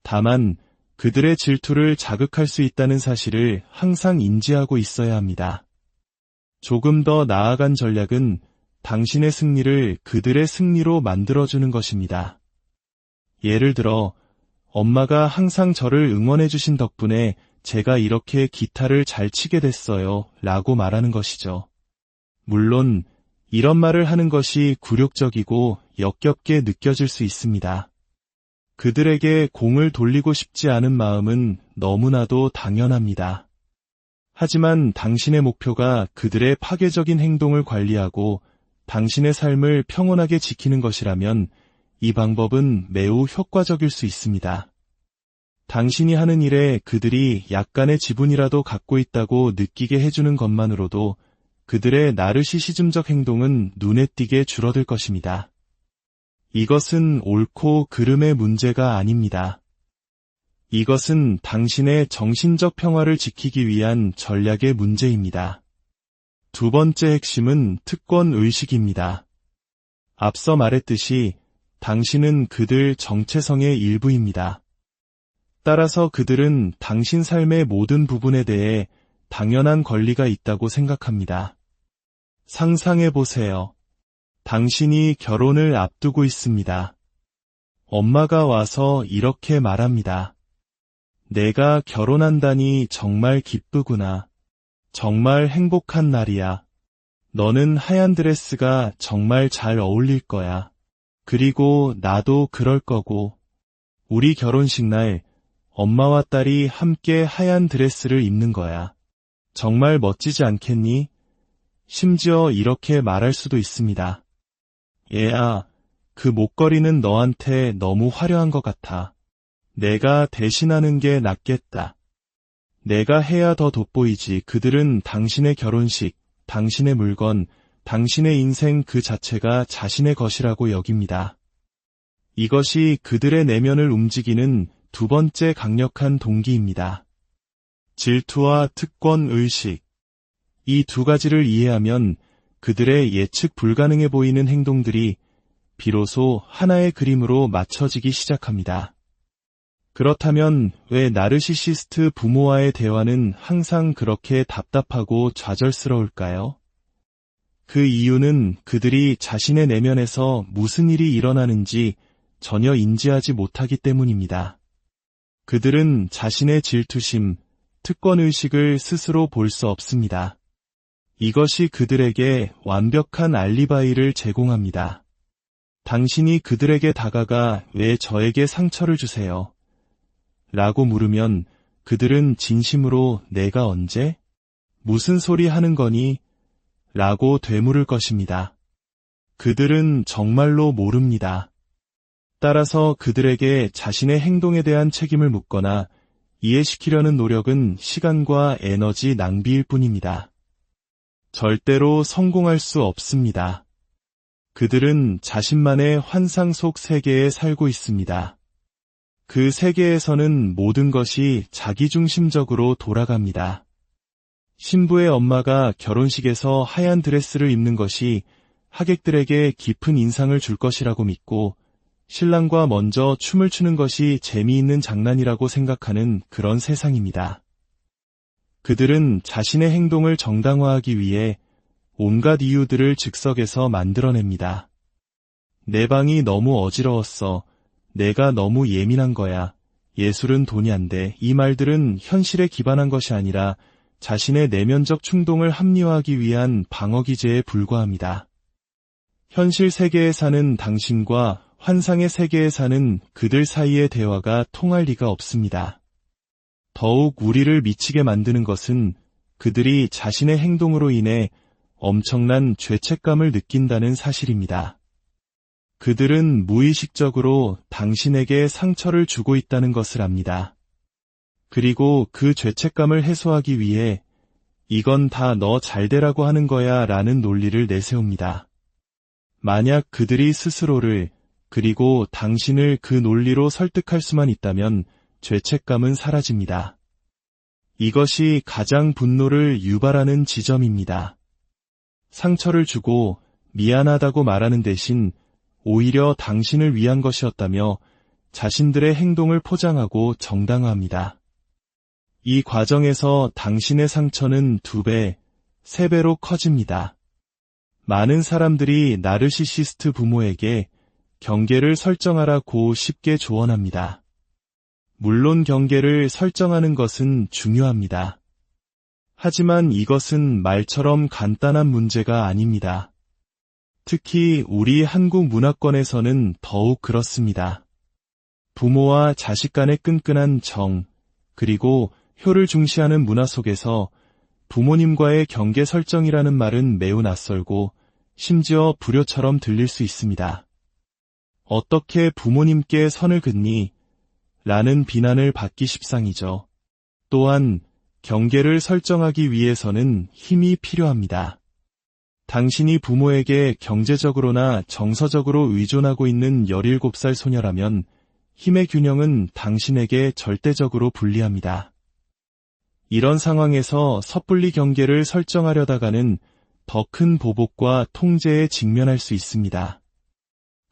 다만 그들의 질투를 자극할 수 있다는 사실을 항상 인지하고 있어야 합니다. 조금 더 나아간 전략은 당신의 승리를 그들의 승리로 만들어주는 것입니다. 예를 들어, 엄마가 항상 저를 응원해주신 덕분에 제가 이렇게 기타를 잘 치게 됐어요 라고 말하는 것이죠. 물론 이런 말을 하는 것이 굴욕적이고 역겹게 느껴질 수 있습니다. 그들에게 공을 돌리고 싶지 않은 마음은 너무나도 당연합니다. 하지만 당신의 목표가 그들의 파괴적인 행동을 관리하고 당신의 삶을 평온하게 지키는 것이라면 이 방법은 매우 효과적일 수 있습니다. 당신이 하는 일에 그들이 약간의 지분이라도 갖고 있다고 느끼게 해주는 것만으로도 그들의 나르시시즘적 행동은 눈에 띄게 줄어들 것입니다. 이것은 옳고 그름의 문제가 아닙니다. 이것은 당신의 정신적 평화를 지키기 위한 전략의 문제입니다. 두 번째 핵심은 특권의식입니다. 앞서 말했듯이 당신은 그들 정체성의 일부입니다. 따라서 그들은 당신 삶의 모든 부분에 대해 당연한 권리가 있다고 생각합니다. 상상해보세요. 당신이 결혼을 앞두고 있습니다. 엄마가 와서 이렇게 말합니다. 내가 결혼한다니 정말 기쁘구나. 정말 행복한 날이야. 너는 하얀 드레스가 정말 잘 어울릴 거야. 그리고 나도 그럴 거고. 우리 결혼식 날 엄마와 딸이 함께 하얀 드레스를 입는 거야. 정말 멋지지 않겠니? 심지어 이렇게 말할 수도 있습니다. 얘야, 그 목걸이는 너한테 너무 화려한 것 같아. 내가 대신하는 게 낫겠다. 내가 해야 더 돋보이지. 그들은 당신의 결혼식, 당신의 물건, 당신의 인생 그 자체가 자신의 것이라고 여깁니다. 이것이 그들의 내면을 움직이는 두 번째 강력한 동기입니다. 질투와 특권의식. 이 두 가지를 이해하면 그들의 예측 불가능해 보이는 행동들이 비로소 하나의 그림으로 맞춰지기 시작합니다. 그렇다면 왜 나르시시스트 부모와의 대화는 항상 그렇게 답답하고 좌절스러울까요? 그 이유는 그들이 자신의 내면에서 무슨 일이 일어나는지 전혀 인지하지 못하기 때문입니다. 그들은 자신의 질투심, 특권의식을 스스로 볼 수 없습니다. 이것이 그들에게 완벽한 알리바이를 제공합니다. 당신이 그들에게 다가가 왜 저에게 상처를 주세요? 라고 물으면 그들은 진심으로 내가 언제? 무슨 소리 하는 거니? 라고 되물을 것입니다. 그들은 정말로 모릅니다. 따라서 그들에게 자신의 행동에 대한 책임을 묻거나 이해시키려는 노력은 시간과 에너지 낭비일 뿐입니다. 절대로 성공할 수 없습니다. 그들은 자신만의 환상 속 세계에 살고 있습니다. 그 세계에서는 모든 것이 자기중심적으로 돌아갑니다. 신부의 엄마가 결혼식에서 하얀 드레스를 입는 것이 하객들에게 깊은 인상을 줄 것이라고 믿고 신랑과 먼저 춤을 추는 것이 재미있는 장난이라고 생각하는 그런 세상입니다. 그들은 자신의 행동을 정당화하기 위해 온갖 이유들을 즉석에서 만들어냅니다. 내 방이 너무 어지러웠어. 내가 너무 예민한 거야. 예술은 돈이 안 돼. 이 말들은 현실에 기반한 것이 아니라 자신의 내면적 충동을 합리화하기 위한 방어기제에 불과합니다. 현실 세계에 사는 당신과 환상의 세계에 사는 그들 사이의 대화가 통할 리가 없습니다. 더욱 우리를 미치게 만드는 것은 그들이 자신의 행동으로 인해 엄청난 죄책감을 느낀다는 사실입니다. 그들은 무의식적으로 당신에게 상처를 주고 있다는 것을 압니다. 그리고 그 죄책감을 해소하기 위해 이건 다 너 잘되라고 하는 거야 라는 논리를 내세웁니다. 만약 그들이 스스로를 그리고 당신을 그 논리로 설득할 수만 있다면 죄책감은 사라집니다. 이것이 가장 분노를 유발하는 지점입니다. 상처를 주고 미안하다고 말하는 대신 오히려 당신을 위한 것이었다며 자신들의 행동을 포장하고 정당화합니다. 이 과정에서 당신의 상처는 2배, 3배로 커집니다. 많은 사람들이 나르시시스트 부모에게 경계를 설정하라고 쉽게 조언합니다. 물론 경계를 설정하는 것은 중요합니다. 하지만 이것은 말처럼 간단한 문제가 아닙니다. 특히 우리 한국 문화권에서는 더욱 그렇습니다. 부모와 자식 간의 끈끈한 정, 그리고 효를 중시하는 문화 속에서 부모님과의 경계 설정이라는 말은 매우 낯설고 심지어 불효처럼 들릴 수 있습니다. 어떻게 부모님께 선을 긋니? 라는 비난을 받기 십상이죠. 또한 경계를 설정하기 위해서는 힘이 필요합니다. 당신이 부모에게 경제적으로나 정서적으로 의존하고 있는 17살 소녀라면 힘의 균형은 당신에게 절대적으로 불리합니다. 이런 상황에서 섣불리 경계를 설정하려다가는 더 큰 보복과 통제에 직면할 수 있습니다.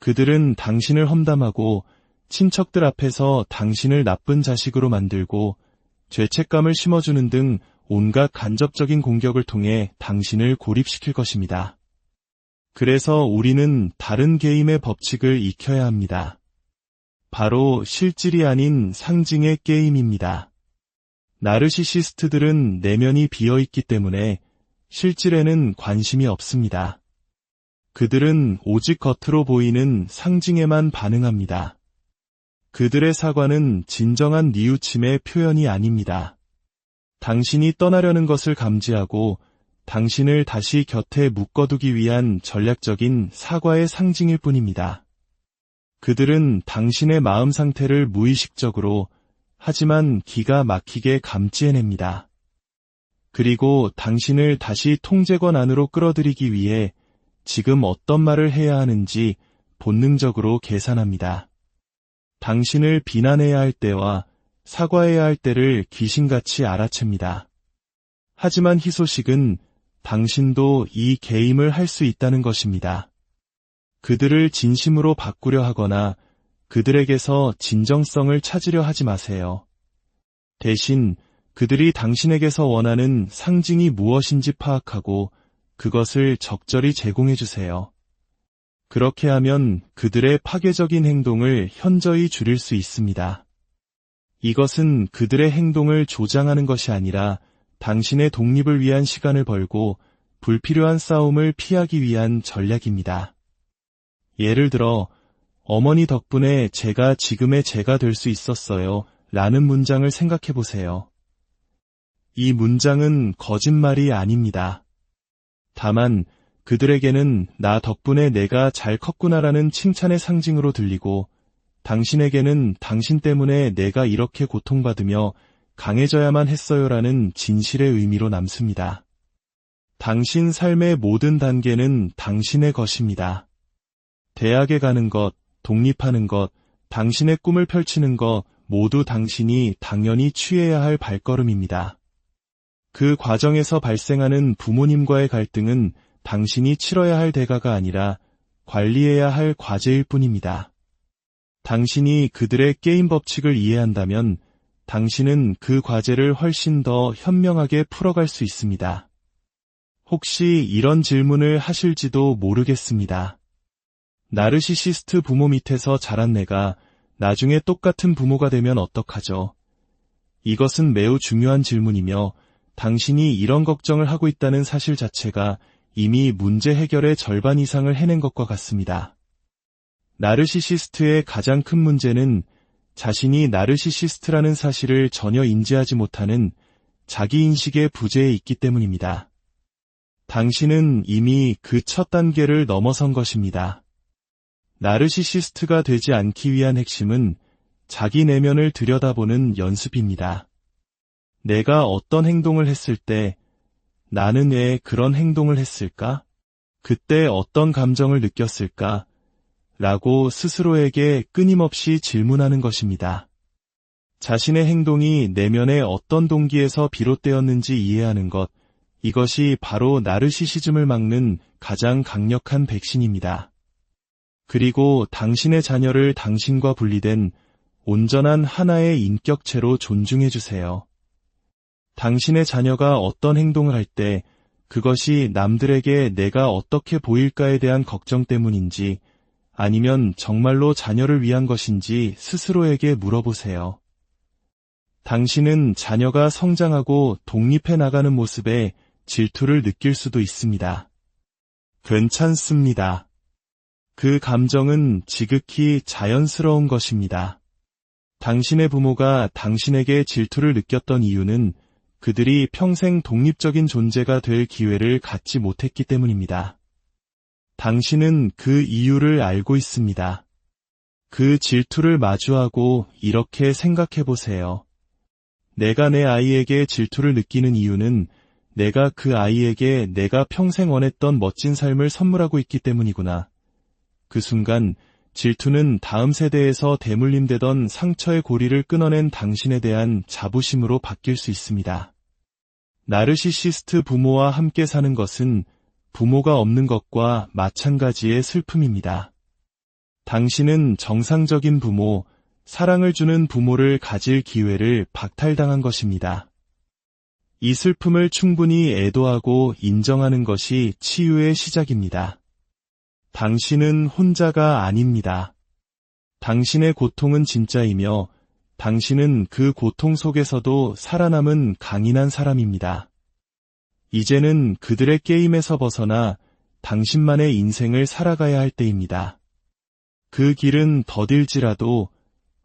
그들은 당신을 험담하고 친척들 앞에서 당신을 나쁜 자식으로 만들고 죄책감을 심어주는 등 온갖 간접적인 공격을 통해 당신을 고립시킬 것입니다. 그래서 우리는 다른 게임의 법칙을 익혀야 합니다. 바로 실질이 아닌 상징의 게임입니다. 나르시시스트들은 내면이 비어있기 때문에 실질에는 관심이 없습니다. 그들은 오직 겉으로 보이는 상징에만 반응합니다. 그들의 사과는 진정한 뉘우침의 표현이 아닙니다. 당신이 떠나려는 것을 감지하고 당신을 다시 곁에 묶어두기 위한 전략적인 사과의 상징일 뿐입니다. 그들은 당신의 마음 상태를 무의식적으로 하지만 기가 막히게 감지해냅니다. 그리고 당신을 다시 통제권 안으로 끌어들이기 위해 지금 어떤 말을 해야 하는지 본능적으로 계산합니다. 당신을 비난해야 할 때와 사과해야 할 때를 귀신같이 알아챕니다. 하지만 희소식은 당신도 이 게임을 할 수 있다는 것입니다. 그들을 진심으로 바꾸려 하거나 그들에게서 진정성을 찾으려 하지 마세요. 대신 그들이 당신에게서 원하는 상징이 무엇인지 파악하고 그것을 적절히 제공해 주세요. 그렇게 하면 그들의 파괴적인 행동을 현저히 줄일 수 있습니다. 이것은 그들의 행동을 조장하는 것이 아니라 당신의 독립을 위한 시간을 벌고 불필요한 싸움을 피하기 위한 전략입니다. 예를 들어, 어머니 덕분에 제가 지금의 제가 될 수 있었어요. 라는 문장을 생각해 보세요. 이 문장은 거짓말이 아닙니다. 다만 그들에게는 나 덕분에 내가 잘 컸구나라는 칭찬의 상징으로 들리고 당신에게는 당신 때문에 내가 이렇게 고통받으며 강해져야만 했어요라는 진실의 의미로 남습니다. 당신 삶의 모든 단계는 당신의 것입니다. 대학에 가는 것, 독립하는 것, 당신의 꿈을 펼치는 것 모두 당신이 당연히 취해야 할 발걸음입니다. 그 과정에서 발생하는 부모님과의 갈등은 당신이 치러야 할 대가가 아니라 관리해야 할 과제일 뿐입니다. 당신이 그들의 게임 법칙을 이해한다면 당신은 그 과제를 훨씬 더 현명하게 풀어갈 수 있습니다. 혹시 이런 질문을 하실지도 모르겠습니다. 나르시시스트 부모 밑에서 자란 내가 나중에 똑같은 부모가 되면 어떡하죠? 이것은 매우 중요한 질문이며 당신이 이런 걱정을 하고 있다는 사실 자체가 이미 문제 해결의 절반 이상을 해낸 것과 같습니다. 나르시시스트의 가장 큰 문제는 자신이 나르시시스트라는 사실을 전혀 인지하지 못하는 자기인식의 부재에 있기 때문입니다. 당신은 이미 그 첫 단계를 넘어선 것입니다. 나르시시스트가 되지 않기 위한 핵심은 자기 내면을 들여다보는 연습입니다. 내가 어떤 행동을 했을 때 나는 왜 그런 행동을 했을까? 그때 어떤 감정을 느꼈을까? 라고 스스로에게 끊임없이 질문하는 것입니다. 자신의 행동이 내면의 어떤 동기에서 비롯되었는지 이해하는 것, 이것이 바로 나르시시즘을 막는 가장 강력한 백신입니다. 그리고 당신의 자녀를 당신과 분리된 온전한 하나의 인격체로 존중해 주세요. 당신의 자녀가 어떤 행동을 할 때 그것이 남들에게 내가 어떻게 보일까에 대한 걱정 때문인지 아니면 정말로 자녀를 위한 것인지 스스로에게 물어보세요. 당신은 자녀가 성장하고 독립해 나가는 모습에 질투를 느낄 수도 있습니다. 괜찮습니다. 그 감정은 지극히 자연스러운 것입니다. 당신의 부모가 당신에게 질투를 느꼈던 이유는 그들이 평생 독립적인 존재가 될 기회를 갖지 못했기 때문입니다. 당신은 그 이유를 알고 있습니다. 그 질투를 마주하고 이렇게 생각해 보세요. 내가 내 아이에게 질투를 느끼는 이유는 내가 그 아이에게 내가 평생 원했던 멋진 삶을 선물하고 있기 때문이구나. 그 순간 질투는 다음 세대에서 대물림되던 상처의 고리를 끊어낸 당신에 대한 자부심으로 바뀔 수 있습니다. 나르시시스트 부모와 함께 사는 것은 부모가 없는 것과 마찬가지의 슬픔입니다. 당신은 정상적인 부모, 사랑을 주는 부모를 가질 기회를 박탈당한 것입니다. 이 슬픔을 충분히 애도하고 인정하는 것이 치유의 시작입니다. 당신은 혼자가 아닙니다. 당신의 고통은 진짜이며 당신은 그 고통 속에서도 살아남은 강인한 사람입니다. 이제는 그들의 게임에서 벗어나 당신만의 인생을 살아가야 할 때입니다. 그 길은 더딜지라도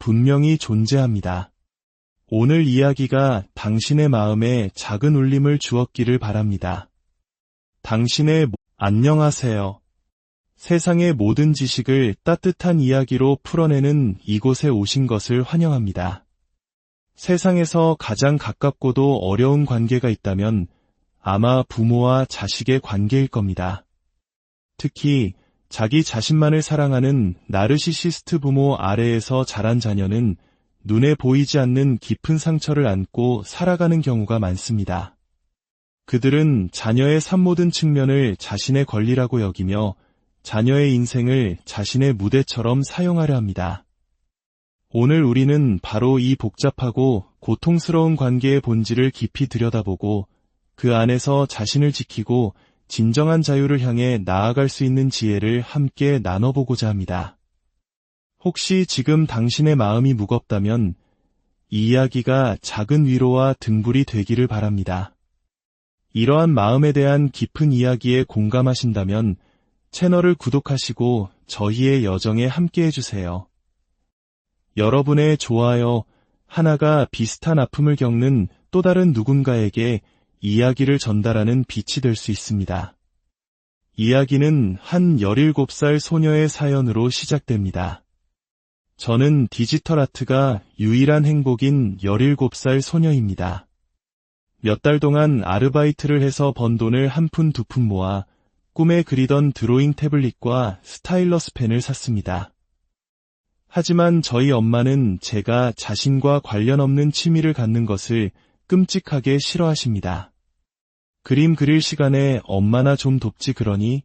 분명히 존재합니다. 오늘 이야기가 당신의 마음에 작은 울림을 주었기를 바랍니다. 안녕하세요. 세상의 모든 지식을 따뜻한 이야기로 풀어내는 이곳에 오신 것을 환영합니다. 세상에서 가장 가깝고도 어려운 관계가 있다면 아마 부모와 자식의 관계일 겁니다. 특히 자기 자신만을 사랑하는 나르시시스트 부모 아래에서 자란 자녀는 눈에 보이지 않는 깊은 상처를 안고 살아가는 경우가 많습니다. 그들은 자녀의 삶 모든 측면을 자신의 권리라고 여기며 자녀의 인생을 자신의 무대처럼 사용하려 합니다. 오늘 우리는 바로 이 복잡하고 고통스러운 관계의 본질을 깊이 들여다보고 그 안에서 자신을 지키고 진정한 자유를 향해 나아갈 수 있는 지혜를 함께 나눠보고자 합니다. 혹시 지금 당신의 마음이 무겁다면 이 이야기가 작은 위로와 등불이 되기를 바랍니다. 이러한 마음에 대한 깊은 이야기에 공감하신다면 채널을 구독하시고 저희의 여정에 함께해 주세요. 여러분의 좋아요 하나가 비슷한 아픔을 겪는 또 다른 누군가에게 이야기를 전달하는 빛이 될 수 있습니다. 이야기는 한 17살 소녀의 사연으로 시작됩니다. 저는 디지털 아트가 유일한 행복인 17살 소녀입니다. 몇 달 동안 아르바이트를 해서 번 돈을 한 푼 두 푼 모아 꿈에 그리던 드로잉 태블릿과 스타일러스 펜을 샀습니다. 하지만 저희 엄마는 제가 자신과 관련 없는 취미를 갖는 것을 끔찍하게 싫어하십니다. 그림 그릴 시간에 엄마나 좀 돕지 그러니?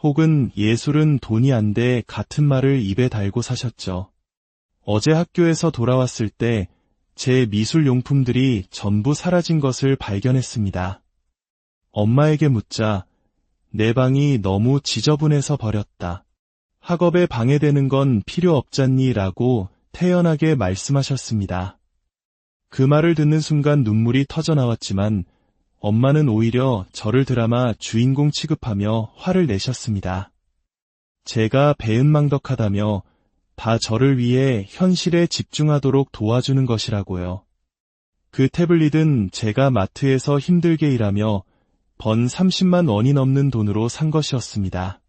혹은 예술은 돈이 안 돼 같은 말을 입에 달고 사셨죠. 어제 학교에서 돌아왔을 때 제 미술 용품들이 전부 사라진 것을 발견했습니다. 엄마에게 묻자 내 방이 너무 지저분해서 버렸다. 학업에 방해되는 건 필요 없잖니 라고 태연하게 말씀하셨습니다. 그 말을 듣는 순간 눈물이 터져나왔지만 엄마는 오히려 저를 드라마 주인공 취급하며 화를 내셨습니다. 제가 배은망덕하다며 다 저를 위해 현실에 집중하도록 도와주는 것이라고요. 그 태블릿은 제가 마트에서 힘들게 일하며 번 30만 원이 넘는 돈으로 산 것이었습니다.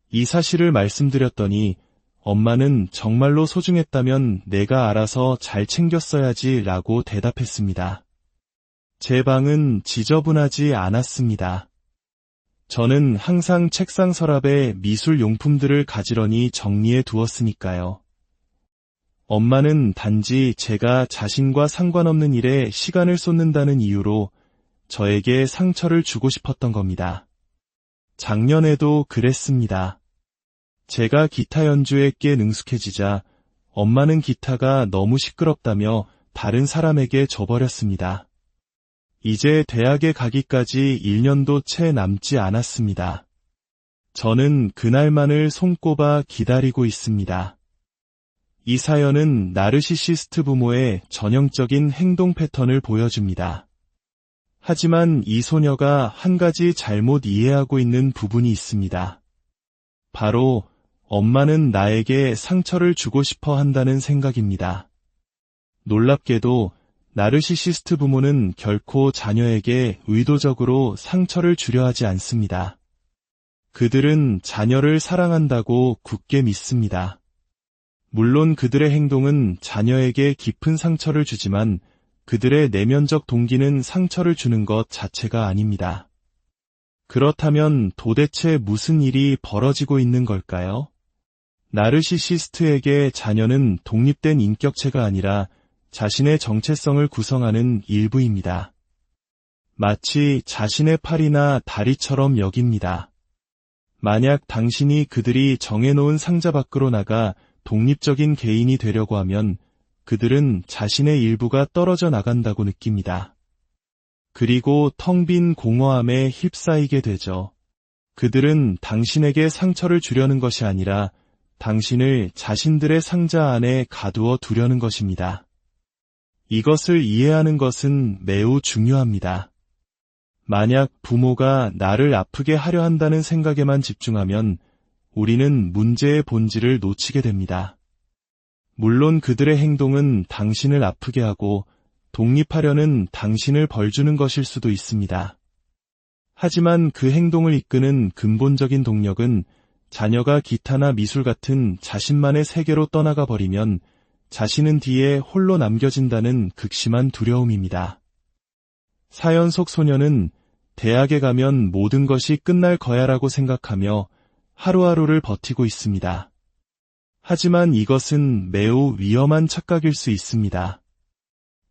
이 사실을 말씀드렸더니 엄마는 정말로 소중했다면 내가 알아서 잘 챙겼어야지 라고 대답했습니다. 제 방은 지저분하지 않았습니다. 저는 항상 책상 서랍에 미술 용품들을 가지런히 정리해 두었으니까요. 엄마는 단지 제가 자신과 상관없는 일에 시간을 쏟는다는 이유로 저에게 상처를 주고 싶었던 겁니다. 작년에도 그랬습니다. 제가 기타 연주에 꽤 능숙해지자 엄마는 기타가 너무 시끄럽다며 다른 사람에게 줘버렸습니다. 이제 대학에 가기까지 1년도 채 남지 않았습니다. 저는 그날만을 손꼽아 기다리고 있습니다. 이 사연은 나르시시스트 부모의 전형적인 행동 패턴을 보여줍니다. 하지만 이 소녀가 한 가지 잘못 이해하고 있는 부분이 있습니다. 바로 엄마는 나에게 상처를 주고 싶어 한다는 생각입니다. 놀랍게도 나르시시스트 부모는 결코 자녀에게 의도적으로 상처를 주려 하지 않습니다. 그들은 자녀를 사랑한다고 굳게 믿습니다. 물론 그들의 행동은 자녀에게 깊은 상처를 주지만 그들의 내면적 동기는 상처를 주는 것 자체가 아닙니다. 그렇다면 도대체 무슨 일이 벌어지고 있는 걸까요? 나르시시스트에게 자녀는 독립된 인격체가 아니라 자신의 정체성을 구성하는 일부입니다. 마치 자신의 팔이나 다리처럼 여깁니다. 만약 당신이 그들이 정해놓은 상자 밖으로 나가 독립적인 개인이 되려고 하면 그들은 자신의 일부가 떨어져 나간다고 느낍니다. 그리고 텅 빈 공허함에 휩싸이게 되죠. 그들은 당신에게 상처를 주려는 것이 아니라 당신을 자신들의 상자 안에 가두어 두려는 것입니다. 이것을 이해하는 것은 매우 중요합니다. 만약 부모가 나를 아프게 하려 한다는 생각에만 집중하면 우리는 문제의 본질을 놓치게 됩니다. 물론 그들의 행동은 당신을 아프게 하고 독립하려는 당신을 벌주는 것일 수도 있습니다. 하지만 그 행동을 이끄는 근본적인 동력은 자녀가 기타나 미술 같은 자신만의 세계로 떠나가 버리면 자신은 뒤에 홀로 남겨진다는 극심한 두려움입니다. 사연 속 소녀는 대학에 가면 모든 것이 끝날 거야라고 생각하며 하루하루를 버티고 있습니다. 하지만 이것은 매우 위험한 착각일 수 있습니다.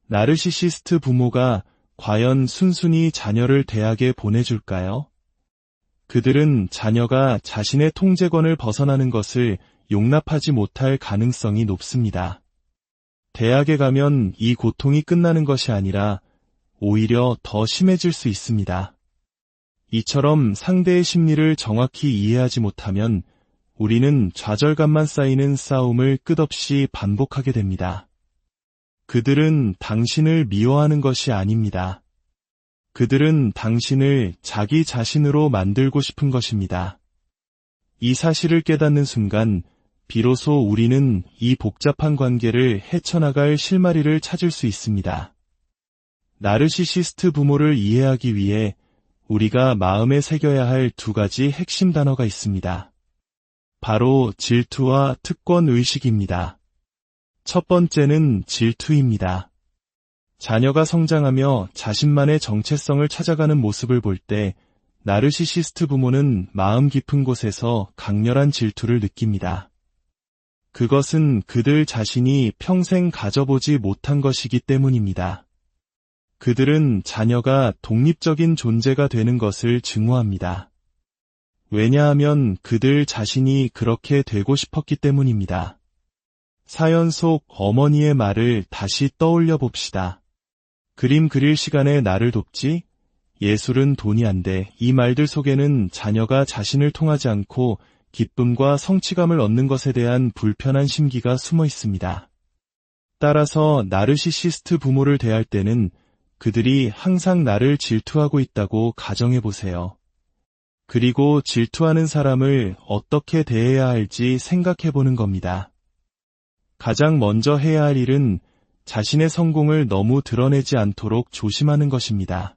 나르시시스트 부모가 과연 순순히 자녀를 대학에 보내줄까요? 그들은 자녀가 자신의 통제권을 벗어나는 것을 용납하지 못할 가능성이 높습니다. 대학에 가면 이 고통이 끝나는 것이 아니라 오히려 더 심해질 수 있습니다. 이처럼 상대의 심리를 정확히 이해하지 못하면 우리는 좌절감만 쌓이는 싸움을 끝없이 반복하게 됩니다. 그들은 당신을 미워하는 것이 아닙니다. 그들은 당신을 자기 자신으로 만들고 싶은 것입니다. 이 사실을 깨닫는 순간 비로소 우리는 이 복잡한 관계를 헤쳐나갈 실마리를 찾을 수 있습니다. 나르시시스트 부모를 이해하기 위해 우리가 마음에 새겨야 할 두 가지 핵심 단어가 있습니다. 바로 질투와 특권의식입니다. 첫 번째는 질투입니다. 자녀가 성장하며 자신만의 정체성을 찾아가는 모습을 볼 때 나르시시스트 부모는 마음 깊은 곳에서 강렬한 질투를 느낍니다. 그것은 그들 자신이 평생 가져보지 못한 것이기 때문입니다. 그들은 자녀가 독립적인 존재가 되는 것을 증오합니다. 왜냐하면 그들 자신이 그렇게 되고 싶었기 때문입니다. 사연 속 어머니의 말을 다시 떠올려 봅시다. 그림 그릴 시간에 나를 돕지? 예술은 돈이 안 돼. 이 말들 속에는 자녀가 자신을 통하지 않고 기쁨과 성취감을 얻는 것에 대한 불편한 심기가 숨어 있습니다. 따라서 나르시시스트 부모를 대할 때는 그들이 항상 나를 질투하고 있다고 가정해 보세요. 그리고 질투하는 사람을 어떻게 대해야 할지 생각해 보는 겁니다. 가장 먼저 해야 할 일은 자신의 성공을 너무 드러내지 않도록 조심하는 것입니다.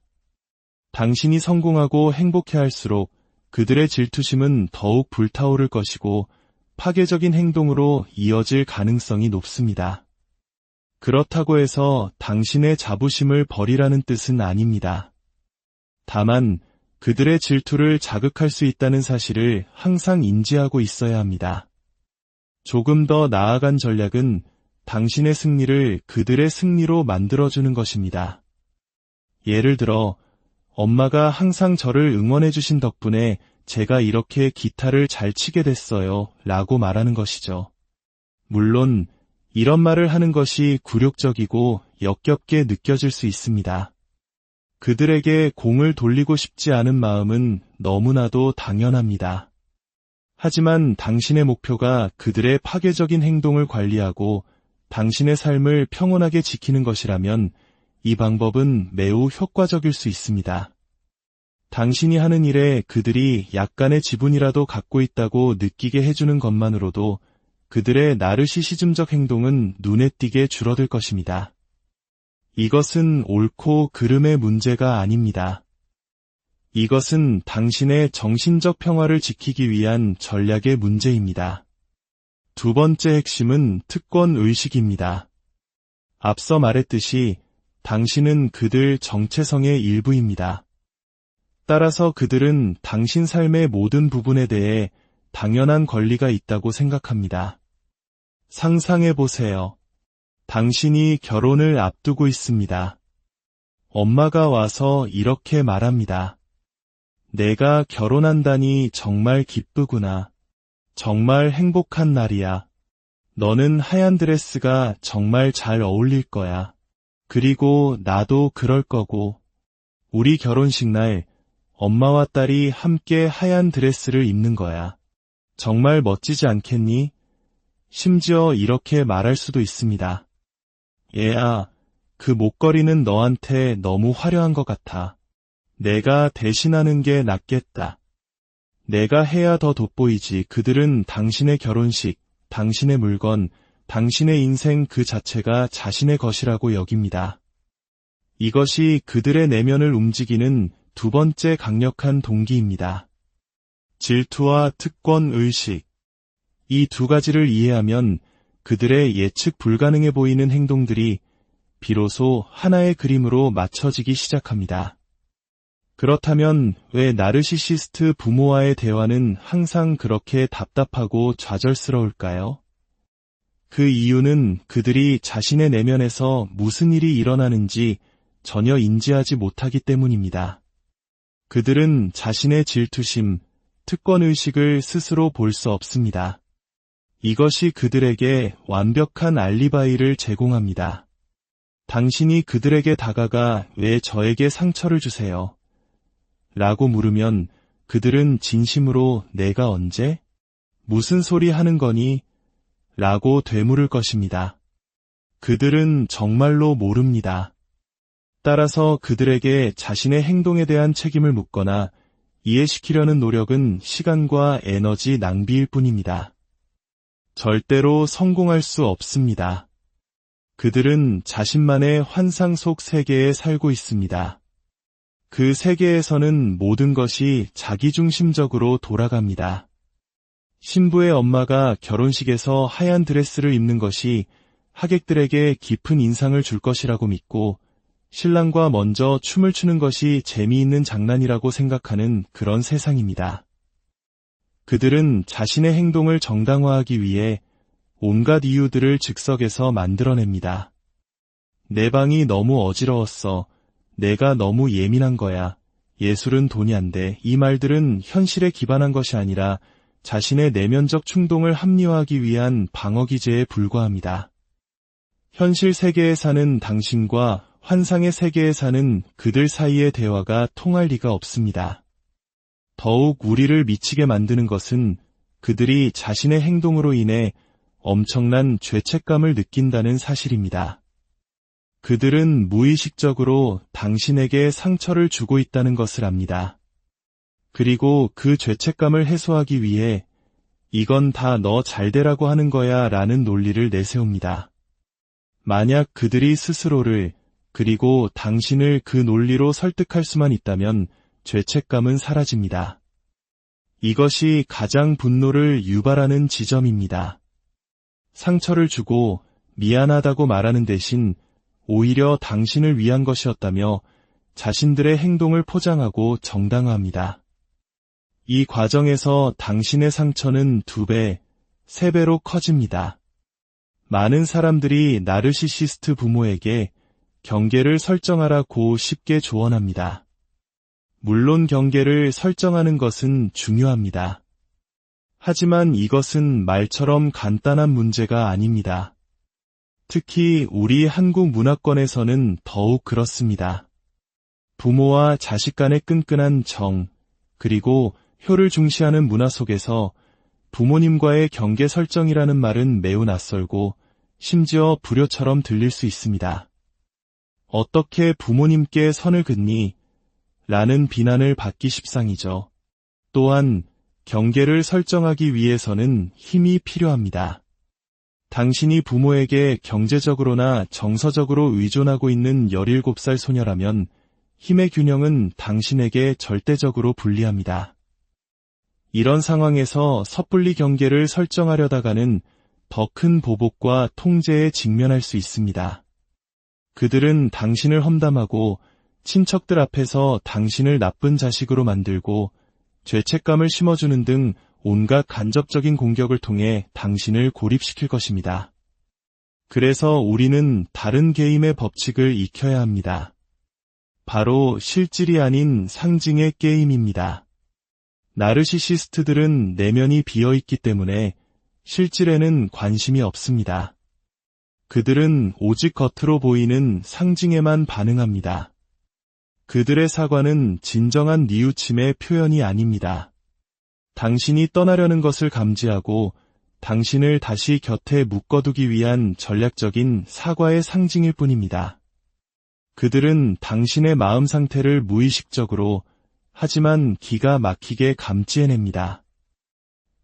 당신이 성공하고 행복해할수록 그들의 질투심은 더욱 불타오를 것이고 파괴적인 행동으로 이어질 가능성이 높습니다. 그렇다고 해서 당신의 자부심을 버리라는 뜻은 아닙니다. 다만 그들의 질투를 자극할 수 있다는 사실을 항상 인지하고 있어야 합니다. 조금 더 나아간 전략은 당신의 승리를 그들의 승리로 만들어주는 것입니다. 예를 들어, 엄마가 항상 저를 응원해주신 덕분에 제가 이렇게 기타를 잘 치게 됐어요 라고 말하는 것이죠. 물론 이런 말을 하는 것이 굴욕적이고 역겹게 느껴질 수 있습니다. 그들에게 공을 돌리고 싶지 않은 마음은 너무나도 당연합니다. 하지만 당신의 목표가 그들의 파괴적인 행동을 관리하고 당신의 삶을 평온하게 지키는 것이라면 이 방법은 매우 효과적일 수 있습니다. 당신이 하는 일에 그들이 약간의 지분이라도 갖고 있다고 느끼게 해주는 것만으로도 그들의 나르시시즘적 행동은 눈에 띄게 줄어들 것입니다. 이것은 옳고 그름의 문제가 아닙니다. 이것은 당신의 정신적 평화를 지키기 위한 전략의 문제입니다. 두 번째 핵심은 특권의식입니다. 앞서 말했듯이 당신은 그들 정체성의 일부입니다. 따라서 그들은 당신 삶의 모든 부분에 대해 당연한 권리가 있다고 생각합니다. 상상해보세요. 당신이 결혼을 앞두고 있습니다. 엄마가 와서 이렇게 말합니다. 내가 결혼한다니 정말 기쁘구나. 정말 행복한 날이야. 너는 하얀 드레스가 정말 잘 어울릴 거야. 그리고 나도 그럴 거고. 우리 결혼식 날 엄마와 딸이 함께 하얀 드레스를 입는 거야. 정말 멋지지 않겠니? 심지어 이렇게 말할 수도 있습니다. 얘야, 그 목걸이는 너한테 너무 화려한 것 같아. 내가 대신하는 게 낫겠다. 내가 해야 더 돋보이지. 그들은 당신의 결혼식, 당신의 물건, 당신의 인생 그 자체가 자신의 것이라고 여깁니다. 이것이 그들의 내면을 움직이는 두 번째 강력한 동기입니다. 질투와 특권의식. 이 두 가지를 이해하면 그들의 예측 불가능해 보이는 행동들이 비로소 하나의 그림으로 맞춰지기 시작합니다. 그렇다면 왜 나르시시스트 부모와의 대화는 항상 그렇게 답답하고 좌절스러울까요? 그 이유는 그들이 자신의 내면에서 무슨 일이 일어나는지 전혀 인지하지 못하기 때문입니다. 그들은 자신의 질투심, 특권의식을 스스로 볼 수 없습니다. 이것이 그들에게 완벽한 알리바이를 제공합니다. 당신이 그들에게 다가가 왜 저에게 상처를 주세요? 라고 물으면 그들은 진심으로 내가 언제? 무슨 소리 하는 거니? 라고 되물을 것입니다. 그들은 정말로 모릅니다. 따라서 그들에게 자신의 행동에 대한 책임을 묻거나 이해시키려는 노력은 시간과 에너지 낭비일 뿐입니다. 절대로 성공할 수 없습니다. 그들은 자신만의 환상 속 세계에 살고 있습니다. 그 세계에서는 모든 것이 자기중심적으로 돌아갑니다. 신부의 엄마가 결혼식에서 하얀 드레스를 입는 것이 하객들에게 깊은 인상을 줄 것이라고 믿고 신랑과 먼저 춤을 추는 것이 재미있는 장난이라고 생각하는 그런 세상입니다. 그들은 자신의 행동을 정당화하기 위해 온갖 이유들을 즉석에서 만들어냅니다. 내 방이 너무 어지러웠어. 내가 너무 예민한 거야. 예술은 돈이 안 돼. 이 말들은 현실에 기반한 것이 아니라 자신의 내면적 충동을 합리화하기 위한 방어기제에 불과합니다. 현실 세계에 사는 당신과 환상의 세계에 사는 그들 사이의 대화가 통할 리가 없습니다. 더욱 우리를 미치게 만드는 것은 그들이 자신의 행동으로 인해 엄청난 죄책감을 느낀다는 사실입니다. 그들은 무의식적으로 당신에게 상처를 주고 있다는 것을 압니다. 그리고 그 죄책감을 해소하기 위해 이건 다 너 잘되라고 하는 거야 라는 논리를 내세웁니다. 만약 그들이 스스로를 그리고 당신을 그 논리로 설득할 수만 있다면 죄책감은 사라집니다. 이것이 가장 분노를 유발하는 지점입니다. 상처를 주고 미안하다고 말하는 대신 오히려 당신을 위한 것이었다며 자신들의 행동을 포장하고 정당화합니다. 이 과정에서 당신의 상처는 2배, 3배로 커집니다. 많은 사람들이 나르시시스트 부모에게 경계를 설정하라고 쉽게 조언합니다. 물론 경계를 설정하는 것은 중요합니다. 하지만 이것은 말처럼 간단한 문제가 아닙니다. 특히 우리 한국 문화권에서는 더욱 그렇습니다. 부모와 자식 간의 끈끈한 정, 그리고 효를 중시하는 문화 속에서 부모님과의 경계 설정이라는 말은 매우 낯설고 심지어 불효처럼 들릴 수 있습니다. 어떻게 부모님께 선을 긋니? 라는 비난을 받기 십상이죠. 또한 경계를 설정하기 위해서는 힘이 필요합니다. 당신이 부모에게 경제적으로나 정서적으로 의존하고 있는 17살 소녀라면 힘의 균형은 당신에게 절대적으로 불리합니다. 이런 상황에서 섣불리 경계를 설정하려다가는 더 큰 보복과 통제에 직면할 수 있습니다. 그들은 당신을 험담하고 친척들 앞에서 당신을 나쁜 자식으로 만들고 죄책감을 심어주는 등 온갖 간접적인 공격을 통해 당신을 고립시킬 것입니다. 그래서 우리는 다른 게임의 법칙을 익혀야 합니다. 바로 실질이 아닌 상징의 게임입니다. 나르시시스트들은 내면이 비어있기 때문에 실질에는 관심이 없습니다. 그들은 오직 겉으로 보이는 상징에만 반응합니다. 그들의 사과는 진정한 뉘우침의 표현이 아닙니다. 당신이 떠나려는 것을 감지하고 당신을 다시 곁에 묶어두기 위한 전략적인 사과의 상징일 뿐입니다. 그들은 당신의 마음 상태를 무의식적으로 하지만 기가 막히게 감지해냅니다.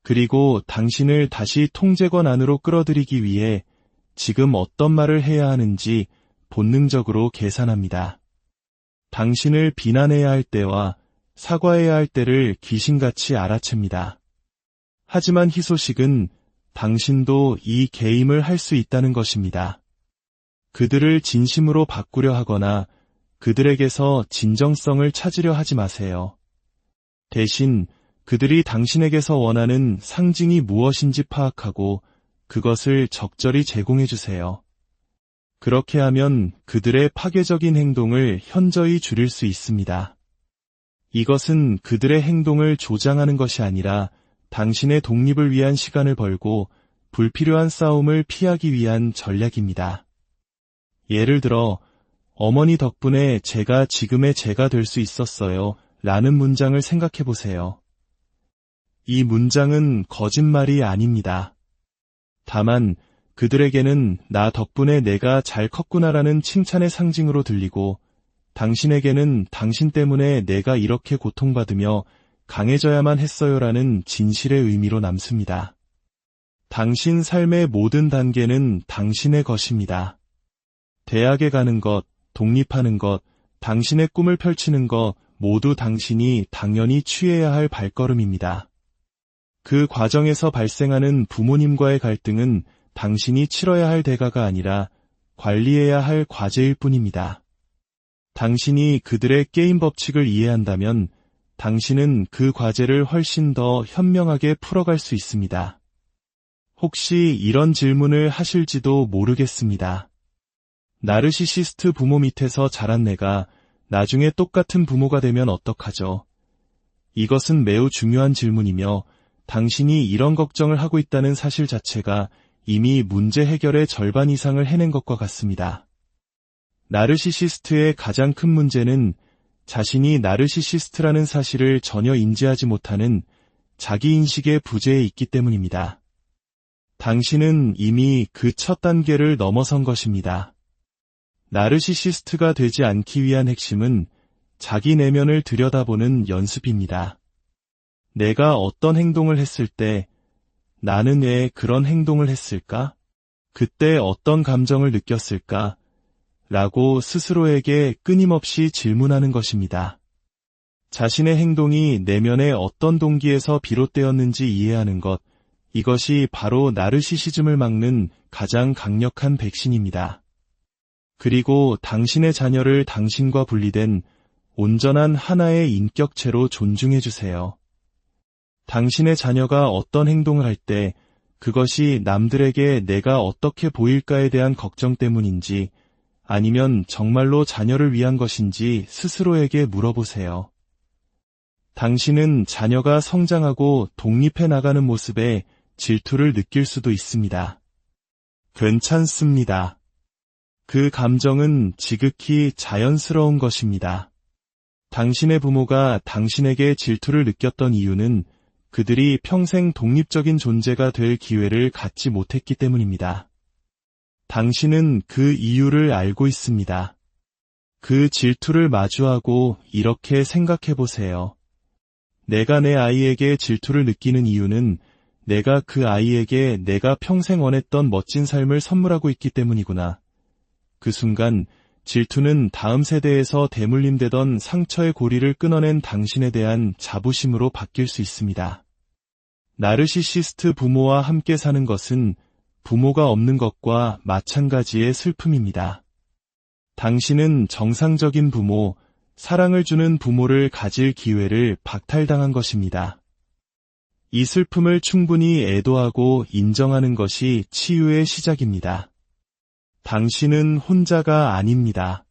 그리고 당신을 다시 통제권 안으로 끌어들이기 위해 지금 어떤 말을 해야 하는지 본능적으로 계산합니다. 당신을 비난해야 할 때와 사과해야 할 때를 귀신같이 알아챕니다. 하지만 희소식은 당신도 이 게임을 할 수 있다는 것입니다. 그들을 진심으로 바꾸려 하거나 그들에게서 진정성을 찾으려 하지 마세요. 대신 그들이 당신에게서 원하는 상징이 무엇인지 파악하고 그것을 적절히 제공해 주세요. 그렇게 하면 그들의 파괴적인 행동을 현저히 줄일 수 있습니다. 이것은 그들의 행동을 조장하는 것이 아니라 당신의 독립을 위한 시간을 벌고 불필요한 싸움을 피하기 위한 전략입니다. 예를 들어, 어머니 덕분에 제가 지금의 제가 될 수 있었어요. 라는 문장을 생각해 보세요. 이 문장은 거짓말이 아닙니다. 다만 그들에게는 나 덕분에 내가 잘 컸구나라는 칭찬의 상징으로 들리고, 당신에게는 당신 때문에 내가 이렇게 고통받으며 강해져야만 했어요라는 진실의 의미로 남습니다. 당신 삶의 모든 단계는 당신의 것입니다. 대학에 가는 것, 독립하는 것, 당신의 꿈을 펼치는 것 모두 당신이 당연히 취해야 할 발걸음입니다. 그 과정에서 발생하는 부모님과의 갈등은 당신이 치러야 할 대가가 아니라 관리해야 할 과제일 뿐입니다. 당신이 그들의 게임 법칙을 이해한다면 당신은 그 과제를 훨씬 더 현명하게 풀어갈 수 있습니다. 혹시 이런 질문을 하실지도 모르겠습니다. 나르시시스트 부모 밑에서 자란 내가 나중에 똑같은 부모가 되면 어떡하죠? 이것은 매우 중요한 질문이며 당신이 이런 걱정을 하고 있다는 사실 자체가 이미 문제 해결의 절반 이상을 해낸 것과 같습니다. 나르시시스트의 가장 큰 문제는 자신이 나르시시스트라는 사실을 전혀 인지하지 못하는 자기인식의 부재에 있기 때문입니다. 당신은 이미 그 첫 단계를 넘어선 것입니다. 나르시시스트가 되지 않기 위한 핵심은 자기 내면을 들여다보는 연습입니다. 내가 어떤 행동을 했을 때 나는 왜 그런 행동을 했을까? 그때 어떤 감정을 느꼈을까? 라고 스스로에게 끊임없이 질문하는 것입니다. 자신의 행동이 내면의 어떤 동기에서 비롯되었는지 이해하는 것, 이것이 바로 나르시시즘을 막는 가장 강력한 백신입니다. 그리고 당신의 자녀를 당신과 분리된 온전한 하나의 인격체로 존중해주세요. 당신의 자녀가 어떤 행동을 할 때 그것이 남들에게 내가 어떻게 보일까에 대한 걱정 때문인지 아니면 정말로 자녀를 위한 것인지 스스로에게 물어보세요. 당신은 자녀가 성장하고 독립해 나가는 모습에 질투를 느낄 수도 있습니다. 괜찮습니다. 그 감정은 지극히 자연스러운 것입니다. 당신의 부모가 당신에게 질투를 느꼈던 이유는 그들이 평생 독립적인 존재가 될 기회를 갖지 못했기 때문입니다. 당신은 그 이유를 알고 있습니다. 그 질투를 마주하고 이렇게 생각해 보세요. 내가 내 아이에게 질투를 느끼는 이유는 내가 그 아이에게 내가 평생 원했던 멋진 삶을 선물하고 있기 때문이구나. 그 순간 질투는 다음 세대에서 대물림되던 상처의 고리를 끊어낸 당신에 대한 자부심으로 바뀔 수 있습니다. 나르시시스트 부모와 함께 사는 것은 부모가 없는 것과 마찬가지의 슬픔입니다. 당신은 정상적인 부모, 사랑을 주는 부모를 가질 기회를 박탈당한 것입니다. 이 슬픔을 충분히 애도하고 인정하는 것이 치유의 시작입니다. 당신은 혼자가 아닙니다.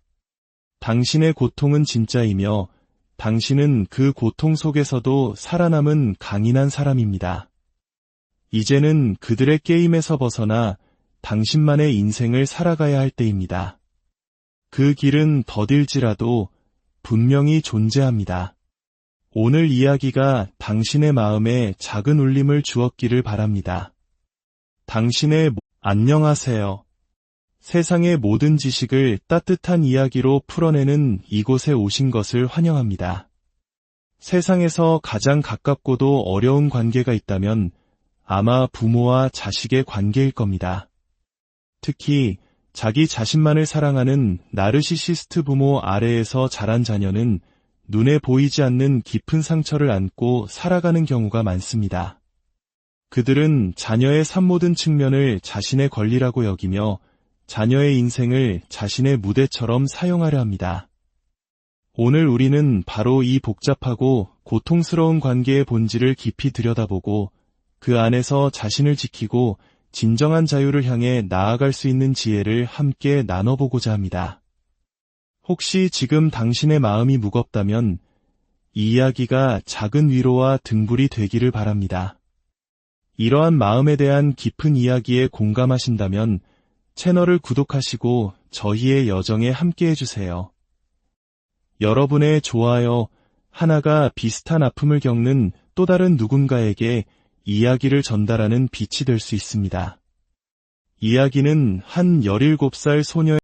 당신의 고통은 진짜이며 당신은 그 고통 속에서도 살아남은 강인한 사람입니다. 이제는 그들의 게임에서 벗어나 당신만의 인생을 살아가야 할 때입니다. 그 길은 더딜지라도 분명히 존재합니다. 오늘 이야기가 당신의 마음에 작은 울림을 주었기를 바랍니다. 안녕하세요. 세상의 모든 지식을 따뜻한 이야기로 풀어내는 이곳에 오신 것을 환영합니다. 세상에서 가장 가깝고도 어려운 관계가 있다면 아마 부모와 자식의 관계일 겁니다. 특히 자기 자신만을 사랑하는 나르시시스트 부모 아래에서 자란 자녀는 눈에 보이지 않는 깊은 상처를 안고 살아가는 경우가 많습니다. 그들은 자녀의 산모든 측면을 자신의 권리라고 여기며 자녀의 인생을 자신의 무대처럼 사용하려 합니다. 오늘 우리는 바로 이 복잡하고 고통스러운 관계의 본질을 깊이 들여다보고 그 안에서 자신을 지키고 진정한 자유를 향해 나아갈 수 있는 지혜를 함께 나눠보고자 합니다. 혹시 지금 당신의 마음이 무겁다면 이 이야기가 작은 위로와 등불이 되기를 바랍니다. 이러한 마음에 대한 깊은 이야기에 공감하신다면 채널을 구독하시고 저희의 여정에 함께 해주세요. 여러분의 좋아요 하나가 비슷한 아픔을 겪는 또 다른 누군가에게 이야기를 전달하는 빛이 될 수 있습니다. 이야기는 한 17살 소녀의